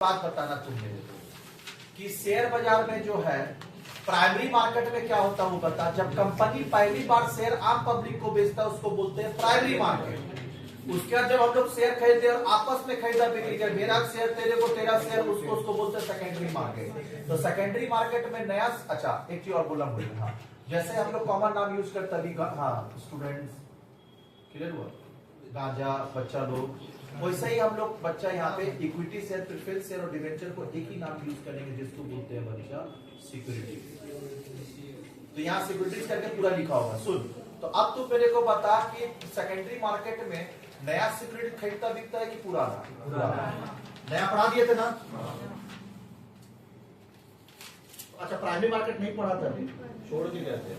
बात बताना तुम मेरे को कि शेयर बाजार में जो है प्राइमरी मार्केट में क्या होता है वो बता। जब कंपनी पहली बार शेयर आम पब्लिक को बेचता है उसको बोलते हैं प्राइमरी मार्केट। उसके बाद जब हम लोग शेयर खरीदते और आपस में खरीदा बिक्री कर, मेरा शेयर तेरे को, तेरा शेयर उसको बोलते हैं सेकेंडरी मार्केट। तो सेकेंडरी मार्केट में नया, अच्छा एक चीज और बोला मुझे, हाँ जैसे हम लोग कॉमन नाम यूज करते अभी, हाँ स्टूडेंट्स क्लियर हुआ, गांजा बच्चा लोग, वैसे ही हम लोग बच्चा यहाँ पे इक्विटी शेयर, प्रेफरेंस शेयर और डिवेंचर को एक ही नाम यूज करेंगे जिसको बोलते हैं बच्चा सिक्योरिटी। तो यहाँ सिक्योरिटीज करके पूरा लिखा होगा। सुन, तो अब तू मेरे को बता कि सेकेंडरी मार्केट में नया सिक्योरिटी खरीदता बिकता है कि पुराना? नया पढ़ा दिए थे ना? अच्छा प्राइमरी मार्केट नहीं पढ़ा था अभी, छोड़ के गए थे।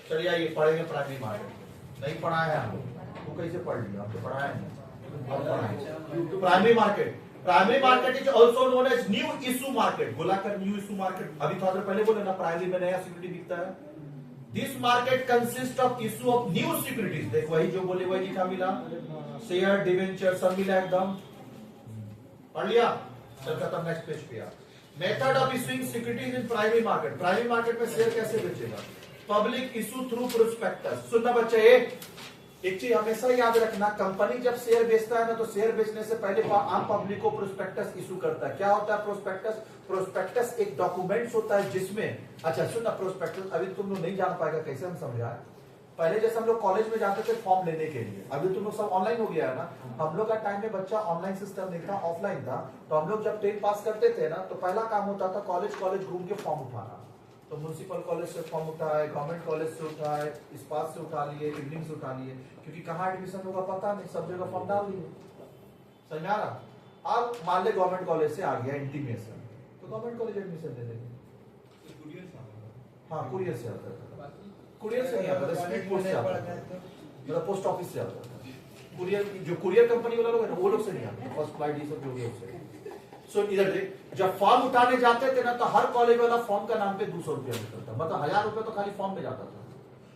चलिए आइए पढ़ेंगे प्राइमरी मार्केट। नहीं पढ़ा है हम लोग, वो कैसे पढ़ लिया? आपको पढ़ाया है। Primary market is also known as new issue market. बोला कर न्यू इशू मार्केट, अभी थोड़ा देर पहले बोले ना प्राइमरी में नया सिक्योरिटी बिकता है। This market consist of issue of new securities. देख वही जो बोले वही लिखा मिला, शेयर डिवेंचर सब मिला एकदम। पढ़ लिया? चल खत्म, नेक्स्ट पेज पे आ। Method of issuing securities in primary market. Primary market में शेयर कैसे बेचेगा? Public issue through prospectus. सुनना बच्चे, एक चीज हमेशा याद रखना, कंपनी जब शेयर बेचता है ना तो शेयर बेचने से पहले आम पब्लिक को प्रोस्पेक्टस इशू करता है। क्या होता है प्रोस्पेक्टस? प्रोस्पेक्टस एक डॉक्यूमेंट्स होता है जिसमें, अच्छा सुनना, प्रोस्पेक्टस अभी तुम लोग नहीं जान पाएगा कैसे हम समझाएं। पहले जैसे हम लोग कॉलेज में जाते थे फॉर्म लेने के लिए, अभी तुम लोग सब ऑनलाइन हो गया है ना। हम लोग का टाइम में बच्चा ऑनलाइन सिस्टम नहीं था, ऑफलाइन था। तो हम लोग जब 10 पास करते थे ना तो पहला काम होता था कॉलेज घूम के फॉर्म उठाना। तो म्युनिसिपल कॉलेज से फॉर्म उठाए, गवर्नमेंट कॉलेज से उठाए, इस्पात से उठा लिए, इवनिंग से उठा लिए, क्योंकि कहाँ एडमिशन होगा पता नहीं, सब जगह फॉर्म डाल दिए। समझ आ रहा? अब मान ले गवर्नमेंट कॉलेज से आ गया इंटीमेशन, तो गवर्नमेंट कॉलेज एडमिशन दे देंगे। हाँ कुरियर से आता था, कुरियर से नहीं आता था, स्पीड पोस्ट से आता था, मतलब पोस्ट ऑफिस से आता था। कुरियर जो कुरियर कंपनी वाला लोग है ना वो लोग से नहीं आता, फर्स्ट फ्लाइट ये सब लोग से। सो इधर देख, जब फॉर्म उठाने जाते थे ना तो हर कॉलेज वाला फॉर्म का नाम पे 200 रुपया लेता था, मतलब 1000 रुपया तो खाली फॉर्म में जाता था।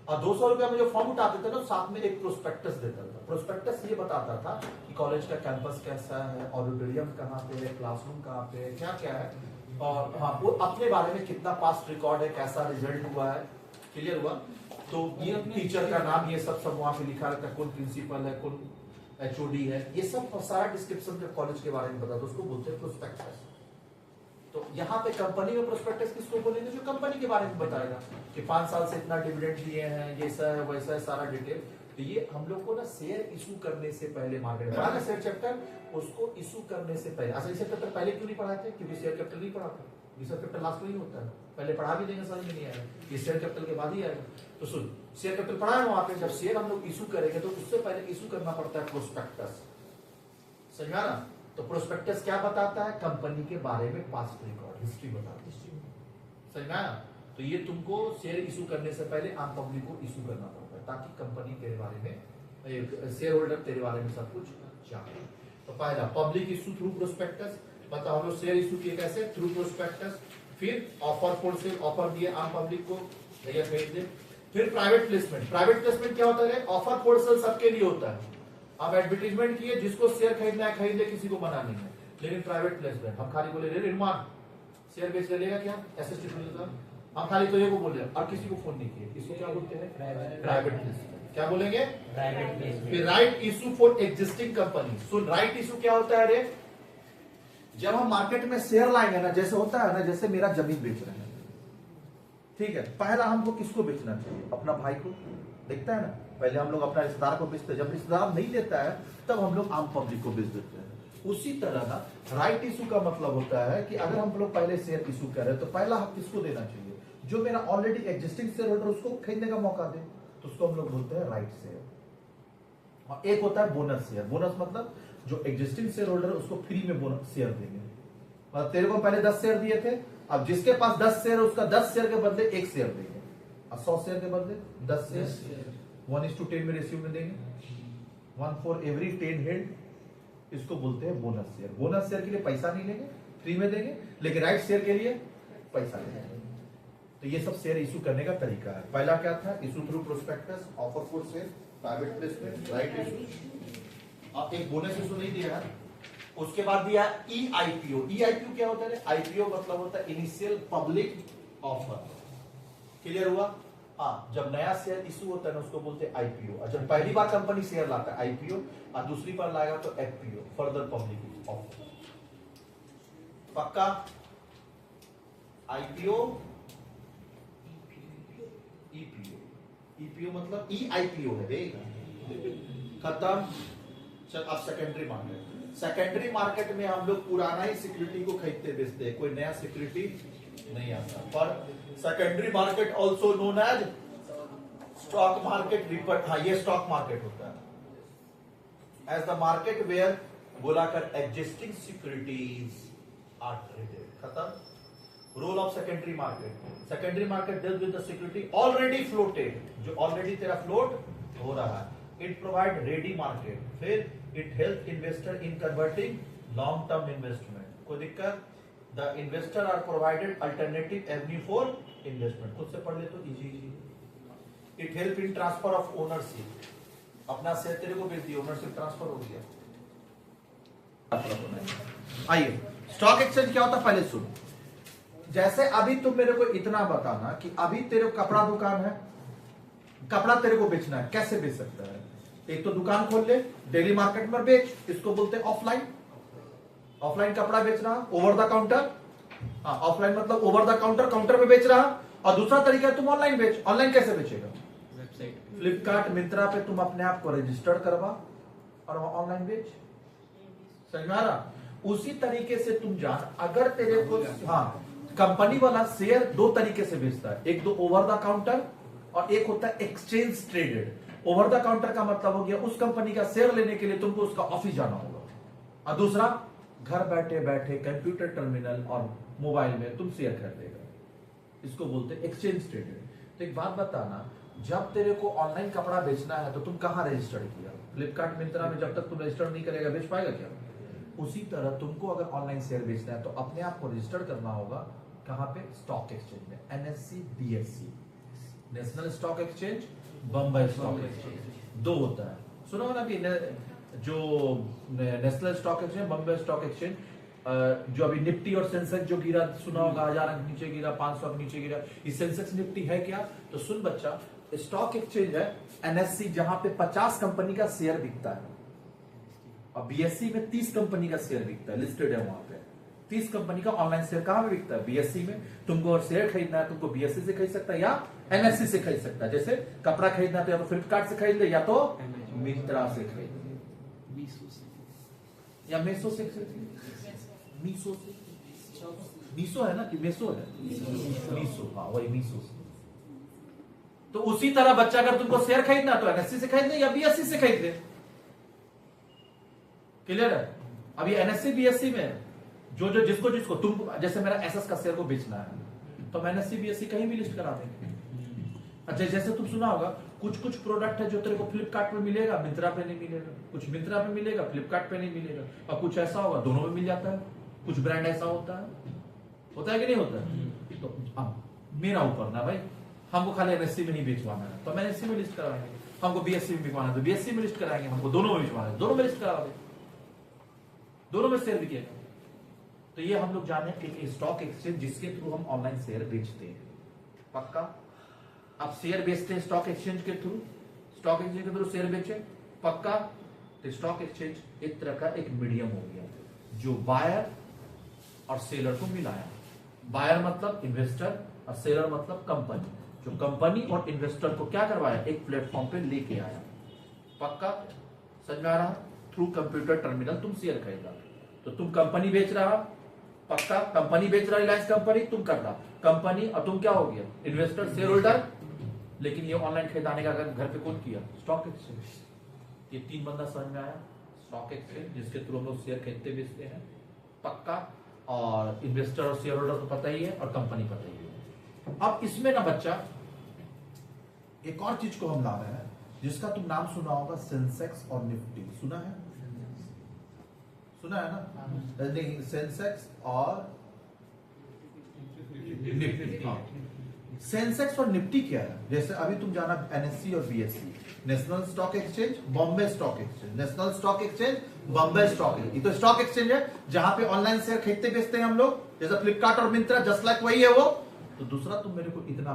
और 200 रुपया में जो फॉर्म उठाते थे ना साथ में एक प्रोस्पेक्टस देता था। प्रोस्पेक्टस ये बताता था कि कॉलेज का कैंपस कैसा है, ऑडिटोरियम कहाँ पे है, क्लासरूम कहाँ पे है, क्या क्या है, और हाँ वो अपने बारे में कितना पास्ट रिकॉर्ड है, कैसा रिजल्ट हुआ है। क्लियर हुआ? तो ये टीचर का नाम, ये सब वहां पे लिखा रहता है, कौन प्रिंसिपल है, कौन एचओडी है, ये सब सारा डिस्क्रिप्शन जब कॉलेज के बारे में बताता है उसको बोलते हैं प्रोस्पेक्टस। तो यहाँ पे कंपनी में प्रोस्पेक्टस किसको बोलेंगे? जो कंपनी के बारे में बताएगा कि 5 साल से इतना डिविडेंड दिए हैं, ये सा है वैसा है, सारा डिटेल। तो ये हम लोग को ना शेयर इशू करने से पहले मार्केट पढ़ा ना शेयर चैप्टर, उसको इशू करने से पहले। अच्छा शेयर चैप्टर पहले क्यों नहीं पढ़ाए थे? क्योंकि शेयर कैपिटल नहीं पढ़ा था। शेयर कैपिटल लास्ट में ही होता है, पहले पढ़ा भी देंगे समझ में नहीं आएगा, ये शेयर कैपिटल के बाद ही आएगा। तो सुन, शेयर कैपिटल पढ़ा है वहां पे, जब शेयर हम लोग इशू करेंगे तो उससे पहले इशू करना पड़ता है प्रोस्पेक्टस। समझा ना? तो प्रोस्पेक्टस क्या बताता है? कंपनी के बारे में पास्ट रिकॉर्ड, हिस्ट्री बताता है। समझा ना? तो ये तुमको शेयर इशू करने से पहले आम पब्लिक को इशू करना पड़ता है ताकि कंपनी तेरे बारे में, शेयर होल्डर तेरे बारे में सब कुछ जाने। तो पहला पब्लिक इशू थ्रू प्रोस्पेक्टस। बताओ हम लोग शेयर इशू किए कैसे? Through prospectus. फिर ऑफर फॉर सेल, ऑफर दिए आम पब्लिक को, भैया खरीद दे। फिर प्राइवेट प्लेसमेंट। प्राइवेट प्लेसमेंट क्या होता है? ऑफर फॉर सेल सबके लिए होता है। आप एडवर्टीजमेंट किए, जिसको शेयर खरीदना है खरीद ले, किसी को मना नहीं है। लेकिन प्राइवेट प्लेसमेंट हम खाली बोले रे निर्माण शेयर बेच लेगा क्या, एसएसटी हम खाली तो ये को बोल रहे और किसी को फोन नहीं किए, इसको क्या बोलते हैं? Private placement. क्या बोलेंगे? Private placement. फिर right issue for existing company. So right issue क्या होता है रे? जब हम मार्केट में शेयर लाएंगे ना, जैसे होता है ना, जैसे मेरा जमीन बेच रहे हैं, ठीक है, पहला हमको किसको बेचना चाहिए? अपना भाई को। देखता है ना, पहले हम लोग अपना रिश्तेदार को बेचते हैं, जब रिश्तेदार नहीं देता है तब हम लोग आम पब्लिक को बेच देते हैं। उसी तरह ना राइट इशू का मतलब होता है कि अगर हम लोग पहले शेयर इशू करें तो पहला हक किसको देना चाहिए? जो मेरा ऑलरेडी एग्जिस्टिंग शेयर होल्डर, उसको खरीदने का मौका दे, तो उसको हम लोग बोलते हैं राइट शेयर। और एक होता है बोनस शेयर। बोनस मतलब जो एग्जिस्टिंग शेयर होल्डर है उसको फ्री में बोनस शेयर देंगे। मतलब तेरे को पहले 10 शेयर दिए थे, अब जिसके पास 10 शेयर है उसका 10 शेयर के बदले 1 शेयर देंगे, और 100 शेयर के बदले 10 शेयर 1:10 में रेशियो में देंगे, 1 for every 10 हेड। इसको बोलते हैं बोनस शेयर। बोनस शेयर के लिए पैसा नहीं लेंगे, फ्री में देंगे, लेकिन राइट शेयर के लिए पैसा लेंगे। तो ये सब शेयर इशू करने का तरीका है। पहला क्या था? Issue through prospectus, offer for sale, private placement, right issue. अब एक बोनस इशू नहीं दिया है, उसके बाद दिया EIPO। EIPO क्या होता है? IPO मतलब होता है इनिशियल पब्लिक ऑफर। क्लियर हुआ? हाँ, जब नया शेयर इशू होता है ना उसको बोलते हैं IPO। और जब पहली बार कंपनी शेयर लाता है IPO, और दूसरी बार लाएगा तो FPO, फर्दर पब्लिक ऑफर। पक्का? IPO, EPO मतलब EIPO है रे। खत्म। चल अब सेकेंडरी मार्केट। सेकेंडरी मार्केट में हम लोग पुराना ही सिक्योरिटी को खरीदते बेचते हैं, कोई नया सिक्योरिटी नहीं आता। पर secondary market also known as stock market रिपर। हाँ, ये स्टॉक मार्केट होता है एज द मार्केट वेयर बोलाकर एग्जिस्टिंग सिक्योरिटीज आर ट्रेडेड। खत्म। Role of secondary market. Secondary market deals with the security already floated, जो ऑलरेडी तेरा फ्लोट हो रहा है। It provide ready market. फिर it help investor in converting long term investment. कोई दिक्कत? The investor are provided alternative avenue for investment. खुद से पढ़ ले तो easy easy. It help in transfer of ownership. अपना शेयर तेरे को बेच दिया, ओनरशिप ट्रांसफर हो गया। आइए, स्टॉक एक्सचेंज क्या होता है पहले सुन। जैसे अभी तुम मेरे को इतना बताना कि अभी तेरे को कपड़ा दुकान है, कपड़ा तेरे को बेचना है, कैसे बेच सकता है? एक तो दुकान खोल ले, डेली मार्केट में बेच, इसको बोलते हैं ऑफलाइन। ऑफलाइन कपड़ा बेच रहा, ओवर द काउंटर। हाँ, ऑफलाइन मतलब ओवर द काउंटर, काउंटर पे बेच रहा। और दूसरा तरीका है तुम ऑनलाइन बेच। ऑनलाइन कैसे बेचेगा? वेबसाइट, फ्लिपकार्ट, मिंत्रा पे तुम अपने आप को रजिस्टर्ड करवा और ऑनलाइन बेच। समझ में आ रहा? उसी तरीके से तुम जान, अगर तेरे को हाँ कंपनी वाला शेयर दो तरीके से बेचता है, एक तो ओवर द काउंटर और एक होता है exchange traded. Over the counter का मतलब हो गया उस कंपनी का शेयर लेने के लिए तुमको उसका ऑफिस जाना होगा, और दूसरा घर बैठे बैठे कंप्यूटर टर्मिनल और मोबाइल में तुम शेयर खरीदेगा। इसको बोलते हैं एक्सचेंज ट्रेडेड। तो एक बात बताना, जब तेरे को ऑनलाइन कपड़ा बेचना है तो तुम कहां रजिस्टर्ड किया? फ्लिपकार्ट, मिंत्रा में जब तक तुम रजिस्टर नहीं करेगा बेच पाएगा क्या? उसी तरह तुमको अगर ऑनलाइन शेयर बेचना है तो अपने आप को रजिस्टर करना होगा। कहां पे? स्टॉक एक्सचेंज में। NSE, BSE, national stock exchange, Bombay stock exchange, दो होता है। सुना होगा कि जो national stock exchange, Bombay stock exchange, जो अभी निफ्टी और सेंसेक्स जो गिरा, सुना होगा 1000 अंक नीचे गिरा, 500 अंक नीचे गिरा। ये सेंसेक्स निफ्टी है क्या? तो सुन बच्चा, स्टॉक एक्सचेंज है NSE, जहां पे 50 कंपनी का शेयर बिकता है, और BSE में 30 कंपनी का शेयर बिकता है, लिस्टेड है वहां पे। 30 कंपनी का ऑनलाइन शेयर कहां पे बिकता है? BSE में। तुमको और शेयर खरीदना है तुमको BSE से खरीद सकता है या NSE से खरीद सकता है। जैसे कपड़ा खरीदना तो या तो फ्लिपकार्ट से खरीद ले या तो मिंत्रा से खरीद ले, या मेसो से खरीद ले। मीसो से, मीसो है ना कि मेसो है? मीसो, हाँ वही मीसो से। तो उसी तरह बच्चा, अगर तुमको शेयर खरीदना तो NSE से खरीद ले या BSE से खरीद ले। क्लियर है? अभी NSE BSE में जो जो जिसको जिसको तुम, जैसे मेरा एसएस का शेयर को बेचना है तो मैं NSE BSE कहीं भी लिस्ट करा देंगे। अच्छा, जैसे तुम सुना होगा कुछ कुछ प्रोडक्ट है जो तेरे को फ्लिपकार्ट पे मिलेगा, मिंत्रा पे नहीं मिलेगा, कुछ मिंत्रा पे मिलेगा, फ्लिपकार्ट पे नहीं मिलेगा, और कुछ ऐसा होगा दोनों में मिल जाता है। कुछ ब्रांड ऐसा होता है कि नहीं होता है? तो अब मेरा ऊपर ना भाई, हमको खाली NSE में नहीं बेचवाना है तो मैं NSE में लिस्ट कराएंगे, हमको BSE में बिकवाना है तो BSE में लिस्ट कराएंगे, हमको दोनों में बिकवाना है दोनों में लिस्ट करा दे, दोनों में शेयर बिकेगा। तो ये हम लोग जाने एक स्टॉक एक्सचेंज जिसके थ्रू हम ऑनलाइन शेयर बेचते हैं। पक्का? आप शेयर बेचते हैं स्टॉक एक्सचेंज के थ्रू, स्टॉक एक्सचेंज के थ्रू शेयर बेचे। पक्का? तो स्टॉक एक्सचेंज एक तरह का एक मीडियम हो गया जो बायर और सेलर को मिलाया। बायर मतलब इन्वेस्टर और सेलर मतलब कंपनी, जो कंपनी और इन्वेस्टर को क्या करवाया? एक प्लेटफॉर्म पे लेके आया। पक्का? समझ में आ रहा? थ्रू कंप्यूटर टर्मिनल तुम शेयर खरीदा, तो तुम कंपनी बेच रहा। पक्का? कंपनी बेच रहा, रिलायंस कंपनी, तुम कर रहा कंपनी, और तुम क्या हो गया? Investor, share holder. लेकिन ये ऑनलाइन खरीदाने का घर पे कौन किया? Stock exchange. ये तीन बंदा समझ में आया? स्टॉक एक्सचेंज जिसके थ्रू हम लोग शेयर खरीदते बेचते हैं। पक्का? और इन्वेस्टर और शेयर होल्डर तो पता ही है, और कंपनी पता ही है। अब इसमें ना बच्चा एक और चीज को हम ला रहे हैं जिसका तुम नाम सुना होगा, सेंसेक्स और निफ्टी। सुना है? सुना है ना? नहीं, सेंसेक्स और निफ्टी। हाँ, सेंसेक्स और निफ्टी क्या है? जैसे अभी तुम जाना एनएससी और BSc, national stock exchange, Bombay stock exchange, national stock exchange, Bombay stock exchange. ये तो स्टॉक एक्सचेंज है जहां पे ऑनलाइन शेयर खरीदते बेचते हैं हम लोग, जैसे फ्लिपकार्ट और मिंत्रा, जस्ट लाइक वही है वो। तो दूसरा तुम मेरे को इतना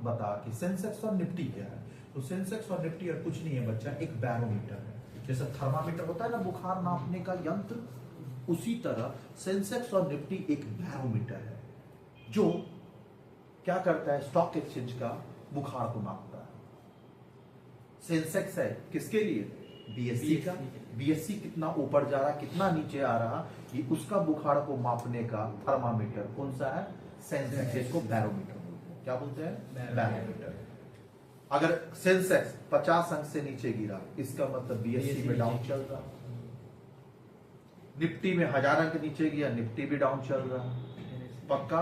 बता कि सेंसेक्स और निफ्टी क्या है। तो सेंसेक्स और निफ्टी और कुछ नहीं है बच्चा, एक बैरोमीटर है। जैसे थर्मामीटर होता है ना बुखार नापने का यंत्र, उसी तरह सेंसेक्स और निफ्टी एक बैरोमीटर है जो क्या करता है, स्टॉक एक्सचेंज का बुखार को मापता है। सेंसेक्स है किसके लिए? बीएससी का। बीएससी कितना ऊपर जा रहा, कितना नीचे आ रहा, ये उसका बुखार को मापने का थर्मामीटर कौन सा है? सेंसेक्स। इसको बैरोमीटर बोलते हैं। क्या बोलते हैं? बैरोमीटर। अगर सेंसेक्स 50 अंक से नीचे गिरा, इसका मतलब बीएससी में डाउन चल रहा। निफ्टी में 1000 अंक नीचे गया, निफ्टी भी डाउन चल रहा। पक्का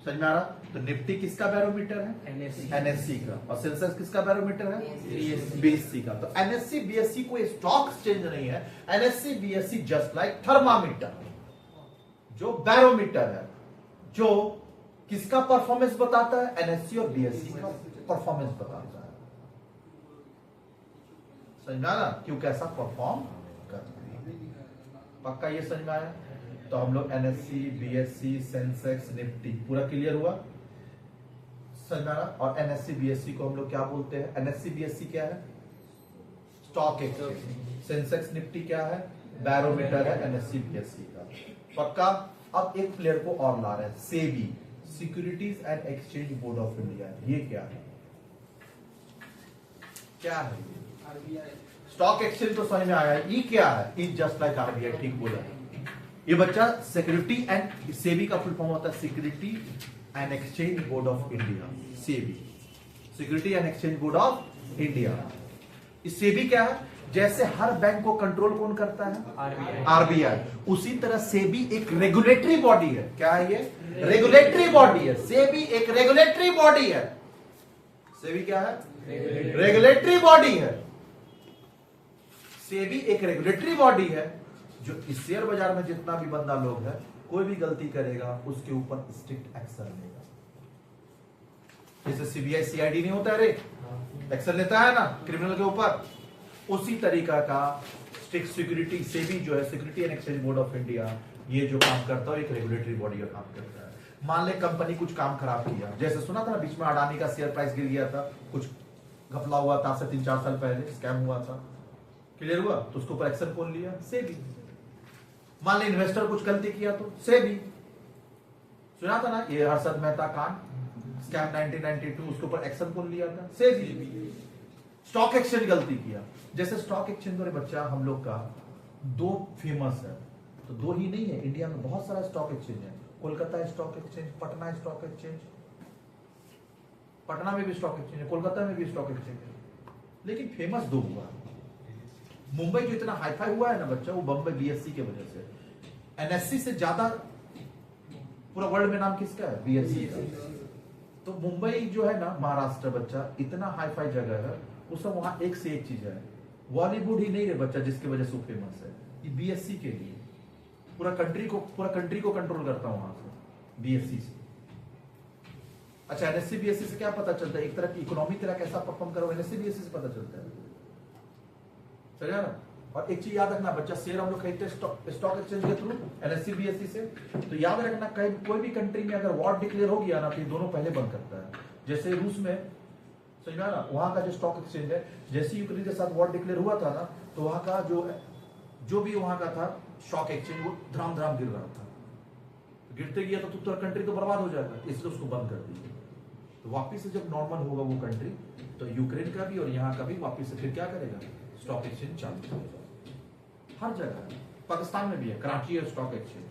समझ में आ रहा? तो निफ्टी किसका बैरोमीटर है? एनएससी का। और सेंसेक्स किसका बैरोमीटर है? बीएससी का। तो एनएससी बीएससी कोई स्टॉक एक्सचेंज नहीं है। NSC BSc just like thermometer, जो बैरोमीटर है, जो किसका परफॉर्मेंस बताता है? एनएससी और बीएससी का परफॉर्मेंस बताता है। समझ में आ रहा? क्यों कैसा परफॉर्म करते हैं। पक्का ये समझ में आया? तो हम लोग एनएससी, बीएससी, सेंसेक्स, निफ्टी पूरा क्लियर हुआ, समझ में आ रहा? और एनएससी बीएससी को हम लोग क्या बोलते हैं? एनएससी बीएससी क्या है? Stock exchange. सेंसेक्स निफ्टी क्या है? बैरोमीटर है एनएससी बीएससी का। पक्का? अब एक प्लेयर को और ला रहे हैं, SEBI, securities and exchange board of India. ये क्या है? क्या है? आरबीआई। स्टॉक एक्सचेंज तो समझ में आया, ये क्या है? Is just like RBI. ठीक बोला है ये बच्चा। सिक्योरिटी एंड, सेबी का फुल फॉर्म होता है security and exchange board of India. SEBI, security and exchange board of India. SEBI क्या है? जैसे हर बैंक को कंट्रोल कौन करता है? आरबीआई। उसी तरह सेबी एक रेगुलेटरी बॉडी है। क्या है ये? रेगुलेटरी बॉडी है। सेबी एक रेगुलेटरी बॉडी है। सेबी क्या है? रेगुलेटरी बॉडी है। सेबी एक रेगुलेटरी बॉडी है जो इस शेयर बाजार में जितना भी बंदा लोग है, कोई भी गलती करेगा उसके ऊपर स्ट्रिक्ट एक्शन लेगा। जैसे सीबीआई सीआईडी नहीं होता है रे, एक्शन लेता है ना क्रिमिनल के ऊपर, उसी तरीका का स्ट्रिक्ट सिक्योरिटी, सेबी जो है security and exchange board of India, ये जो काम करता है एक रेगुलेटरी बॉडी का काम करता है। मान ले कंपनी कुछ काम खराब किया, जैसे सुना था ना बीच में अडानी का शेयर प्राइस गिर गया था, कुछ घपला हुआ था, 3-4 साल पहले स्कैम हुआ था, क्लियर हुआ, तो उसके ऊपर एक्शन कौन लिया? सेबी। मान ले इन्वेस्टर कुछ गलती किया तो सेबी। सुना था ना ये हर्षद मेहता कांड स्कैम 1992, उसके ऊपर एक्शन कौन लिया था? सेबी। स्टॉक एक्सचेंज गलती किया, जैसे स्टॉक एक्सचेंज वाले बच्चा हम लोग का 2 फेमस है, तो 2 ही नहीं है, इंडिया में बहुत सारा स्टॉक एक्सचेंज है। Kolkata stock exchange, Patna stock exchange, Patna में भी स्टॉक एक्सचेंज है, कोलकाता में भी स्टॉक एक्सचेंज है, लेकिन फेमस 2 हुआ। मुंबई जो इतना हाईफाई हुआ है ना बच्चा, वो बम्बई बीएससी के वजह से। एनएससी से ज्यादा पूरा वर्ल्ड में नाम किसका है? बीएससी का। तो मुंबई जो है ना महाराष्ट्र बच्चा, इतना हाईफाई जगह है, वो सब वहां एक से एक चीज है। बॉलीवुड ही नहीं है बच्चा जिसकी वजह से वो फेमस है, ये बीएससी के लिए पूरा कंट्री को कंट्रोल करता हूं वहां से, बीएससी से। अच्छा एनएससी बीएससी से क्या पता चलता है? एक तरह की इकोनॉमी तेरा कैसा परफॉर्म करो, एनएससी बीएससी से पता चलता है। चल ना। और एक चीज याद रखना बच्चा, शेयर हम लोग खरीदते स्टॉक एक्सचेंज के थ्रू, एनएससी बीएससी से, तो याद रखना कहीं कोई भी कंट्री में अगर वॉर डिक्लेयर हो गया ना, तो ये दोनों पहले बंद करता है। जैसे रूस में, समझ में ना, वहां का जो स्टॉक एक्सचेंज है, जैसे यूक्रेन के साथ वॉर डिक्लेयर हुआ था ना, तो वहां का जो भी वहां का था स्टॉक एक्सचेंज, वो धड़ाम धड़ाम गिर रहा था। गिरते गया तो कंट्री तो बर्बाद हो जाएगा, इसलिए उसको बंद कर दिया। तो वापिस से जब नॉर्मल होगा वो कंट्री, तो यूक्रेन का भी और यहाँ का भी वापिस से फिर क्या करेगा? स्टॉक एक्सचेंज चालू करेगा। हर जगह, पाकिस्तान में भी है कराची है स्टॉक एक्सचेंज,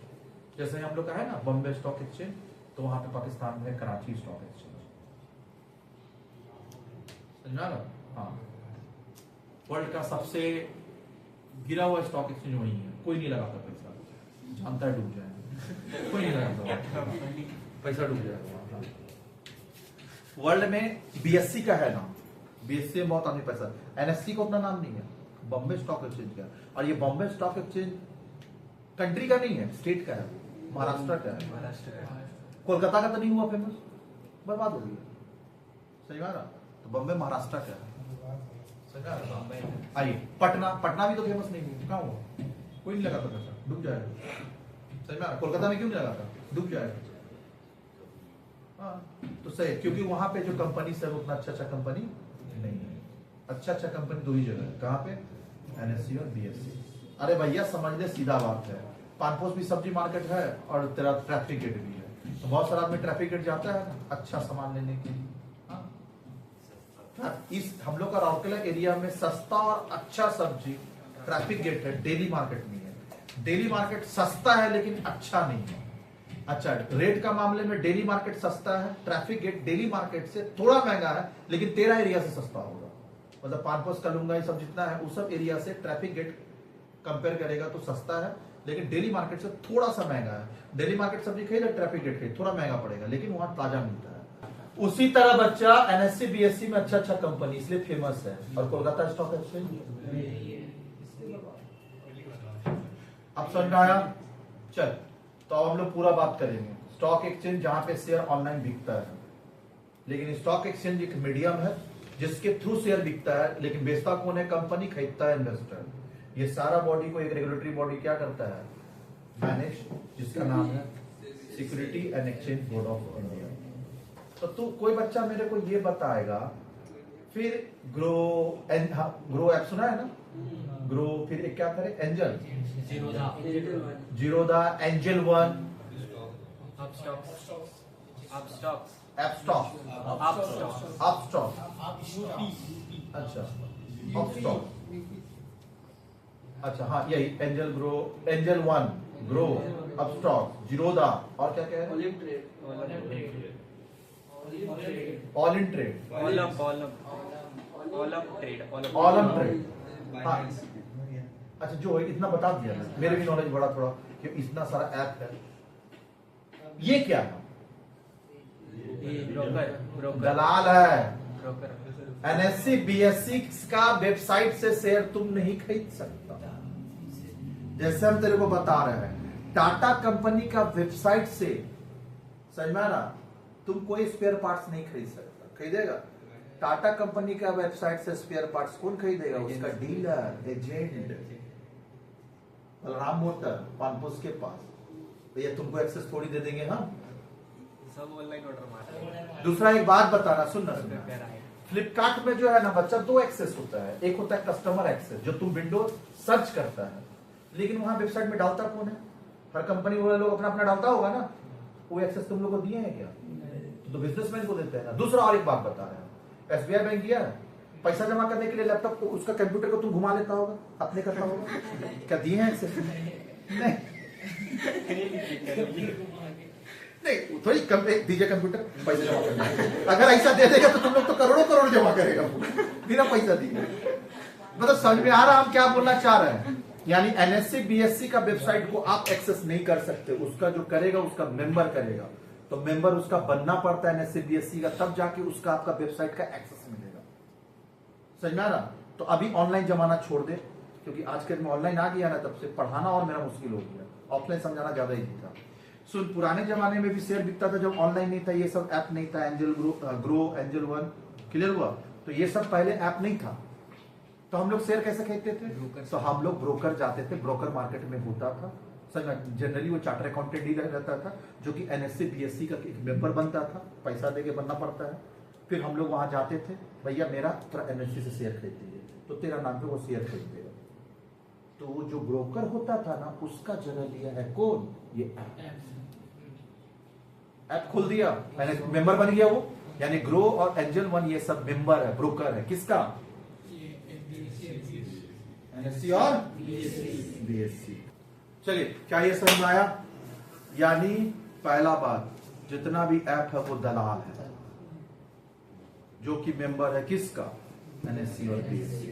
जैसे हम लोग का है ना बॉम्बे स्टॉक एक्सचेंज, तो वहां पे पाकिस्तान में कराची स्टॉक एक्सचेंज। समझा ना? हाँ, वर्ल्ड का सबसे गिरा हुआ स्टॉक एक्सचेंज वही है, कोई नहीं लगाता पैसा, जानता है डूब जाएगा, कोई नहीं लगाता, पैसा डूब जाएगा। वर्ल्ड में बीएससी का है ना, बीएससी में बहुत आदमी पैसा, एनएससी का उतना नाम नहीं है, बॉम्बे स्टॉक एक्सचेंज का। और ये बॉम्बे स्टॉक एक्सचेंज कंट्री का नहीं है, स्टेट का है, महाराष्ट्र का है। कोलकाता का तो नहीं हुआ फेमस, बर्बाद हो गया। सही बात है। तो बम्बे महाराष्ट्र का है, सही बात है। आइए पटना, पटना भी तो फेमस नहीं हुआ, कहाँ हुआ? कोई नहीं लगाता पैसा, डूब जाएगा। सही बात है। कोलकाता में क्यों नहीं लगाता? डूब जाएगा। हाँ तो सही, क्योंकि वहां पे जो कंपनी है उतना अच्छा कंपनी नहीं है। अच्छा कंपनी दो ही जगह है, कहाँ पे? एनएससी और बीएससी। अरे भैया समझ ले, सीधा बात है, पानपोस भी सब्जी मार्केट है और तेरा ट्रैफिक गेट भी है, तो बहुत सारा आदमी ट्रैफिक गेट जाता है ना अच्छा सामान लेने के लिए। हाँ इस हम लोग का राउरकेला एरिया में सस्ता और अच्छा सब्जी ट्रैफिक गेट है, डेली मार्केट नहीं है। डेली मार्केट सस्ता है लेकिन अच्छा नहीं है। अच्छा रेट का मामले में डेली मार्केट सस्ता है, ट्रैफिक गेट डेली मार्केट से थोड़ा महंगा है लेकिन तेरा एरिया से सस्ता होगा। मतलब पानपोस कलुंगा ये सब जितना है उस सब एरिया से ट्रैफिक गेट कंपेयर करेगा तो सस्ता है लेकिन डेली मार्केट से थोड़ा सा महंगा है। डेली मार्केट सब्जी खरीद ट्रैफिक गेट खरीद थोड़ा महंगा पड़ेगा लेकिन वहां ताजा मिलता है। उसी तरह बच्चा एनएससी बीएससी में अच्छा कंपनी इसलिए फेमस है। और कोलकाता स्टॉक एक्सचेंज अब समझ में आया? चल तो अब हम लोग पूरा बात करेंगे। स्टॉक एक्सचेंज जहां पे शेयर ऑनलाइन बिकता है, लेकिन स्टॉक एक्सचेंज एक मीडियम है जिसके थ्रू शेयर बिकता है, लेकिन बेचता कौन है? कंपनी, खरीदता है इन्वेस्टर। ये सारा बॉडी को एक रेगुलेटरी बॉडी क्या करता है? मैनेज, जिसका नाम है security and exchange board of India. तो तू कोई बच्चा मेरे को ये बताएगा, फिर ग्रो ऐप सुना है ना? ग्रो, फिर एक क्या करे? Angel, Zerodha, angel one, Upstox, अच्छा अपस्टॉक, अच्छा हाँ यही angel grow, angel one, grow, Upstox, Zerodha और क्या कह रहे हैं? All in trade, ऑलम trade. हाँ अच्छा जो है इतना बता दिया ना, मेरे भी नॉलेज बड़ा थोड़ा कि इतना सारा ऐप है। ये क्या है? दलाल है। एनएससी बीएससी का वेबसाइट से शेयर तुम नहीं खरीद सकता। जैसे हम तेरे को बता रहे हैं, टाटा कंपनी का वेबसाइट से, समझ में आ रहा, तुम कोई स्पेयर पार्ट्स नहीं खरीद सकता। खरीदेगा? टाटा कंपनी का वेबसाइट से स्पेयर पार्ट्स कौन खरीदेगा? उसका डीलर, एजेंट। बलराम मोटर पानपोस के पास, भैया तुमको एक्सेस थोड़ी दे देंगे हम, सब ऑनलाइन ऑर्डर मार। दूसरा एक बात बताना, सुनना फ्लिपकार्ट में जो है ना बच्चा, दो एक्सेस होता है। एक होता है कस्टमर एक्सेस जो तुम विंडो सर्च करता है, लेकिन वहां वेबसाइट में डालता कौन है? हर कंपनी वाले लोग अपना अपना डालता होगा ना, वो एक्सेस तुम लोग को दिए हैं क्या? तो बिजनेसमैन को देते हैं ना। दूसरा और एक बात बता रहे हैं, एसबीआई बैंक किया है, पैसा जमा करने के लिए लैपटॉप को, उसका कंप्यूटर को तुम घुमा लेता होगा, अपने करता होगा, क्या दिए हैं एक्सेस? नहीं नहीं थोड़ी कम दीजिए कंप्यूटर, पैसा जमा करना। अगर ऐसा दे देगा तो तुम लोग तो करोड़ों करोड़ जमा करेगा बिना पैसा दिए। मतलब समझ में आ रहा हम क्या बोलना चाह रहे हैं? यानी एनएससी बीएससी का वेबसाइट को आप एक्सेस नहीं कर सकते, उसका जो करेगा उसका मेंबर करेगा। तो मेंबर उसका बनना पड़ता है एनएससी बीएससी का, तब जाके उसका आपका वेबसाइट का एक्सेस मिलेगा। समझ में आ रहा? तो अभी ऑनलाइन जमाना छोड़ दे, क्योंकि आज के में ऑनलाइन आ गया ना, तब से पढ़ाना और मेरा मुश्किल हो गया, ऑफलाइन समझाना ज्यादा ही था। सुन, पुराने जमाने में भी शेयर बिकता था जब ऑनलाइन नहीं था, ये सब ऐप नहीं था, angel grow, angel one, clear हुआ? तो ये सब पहले ऐप नहीं था, तो हम लोग शेयर कैसे खरीदते थे? तो हम लोग ब्रोकर जाते थे, ब्रोकर मार्केट में होता था। जनरली वो चार्टर अकाउंटेंट ही रहता था, जो कि एनएससी बीएससी का एक मेंबर बनता था, पैसा देके बनना पड़ता है। फिर हम लोग वहां जाते थे, भैया मेरा थोड़ा एनएससी से शेयर खरीद दीजिए, तो तेरा नाम पे वो शेयर खरीद देगा। तो वो जो ब्रोकर होता था ना, उसका जगह लिया है कौन? ये ऐप खोल दिया, मेंबर बन गया वो। यानी ग्रो और एंजल वन ये सब मेंबर है, ब्रोकर है, किसका? एनएससी और बीएससी। चलिए, क्या ये समझ में आया? यानी पहला बात, जितना भी ऐप है वो दलाल है, जो कि मेंबर है किसका? एनएससी और बीएससी।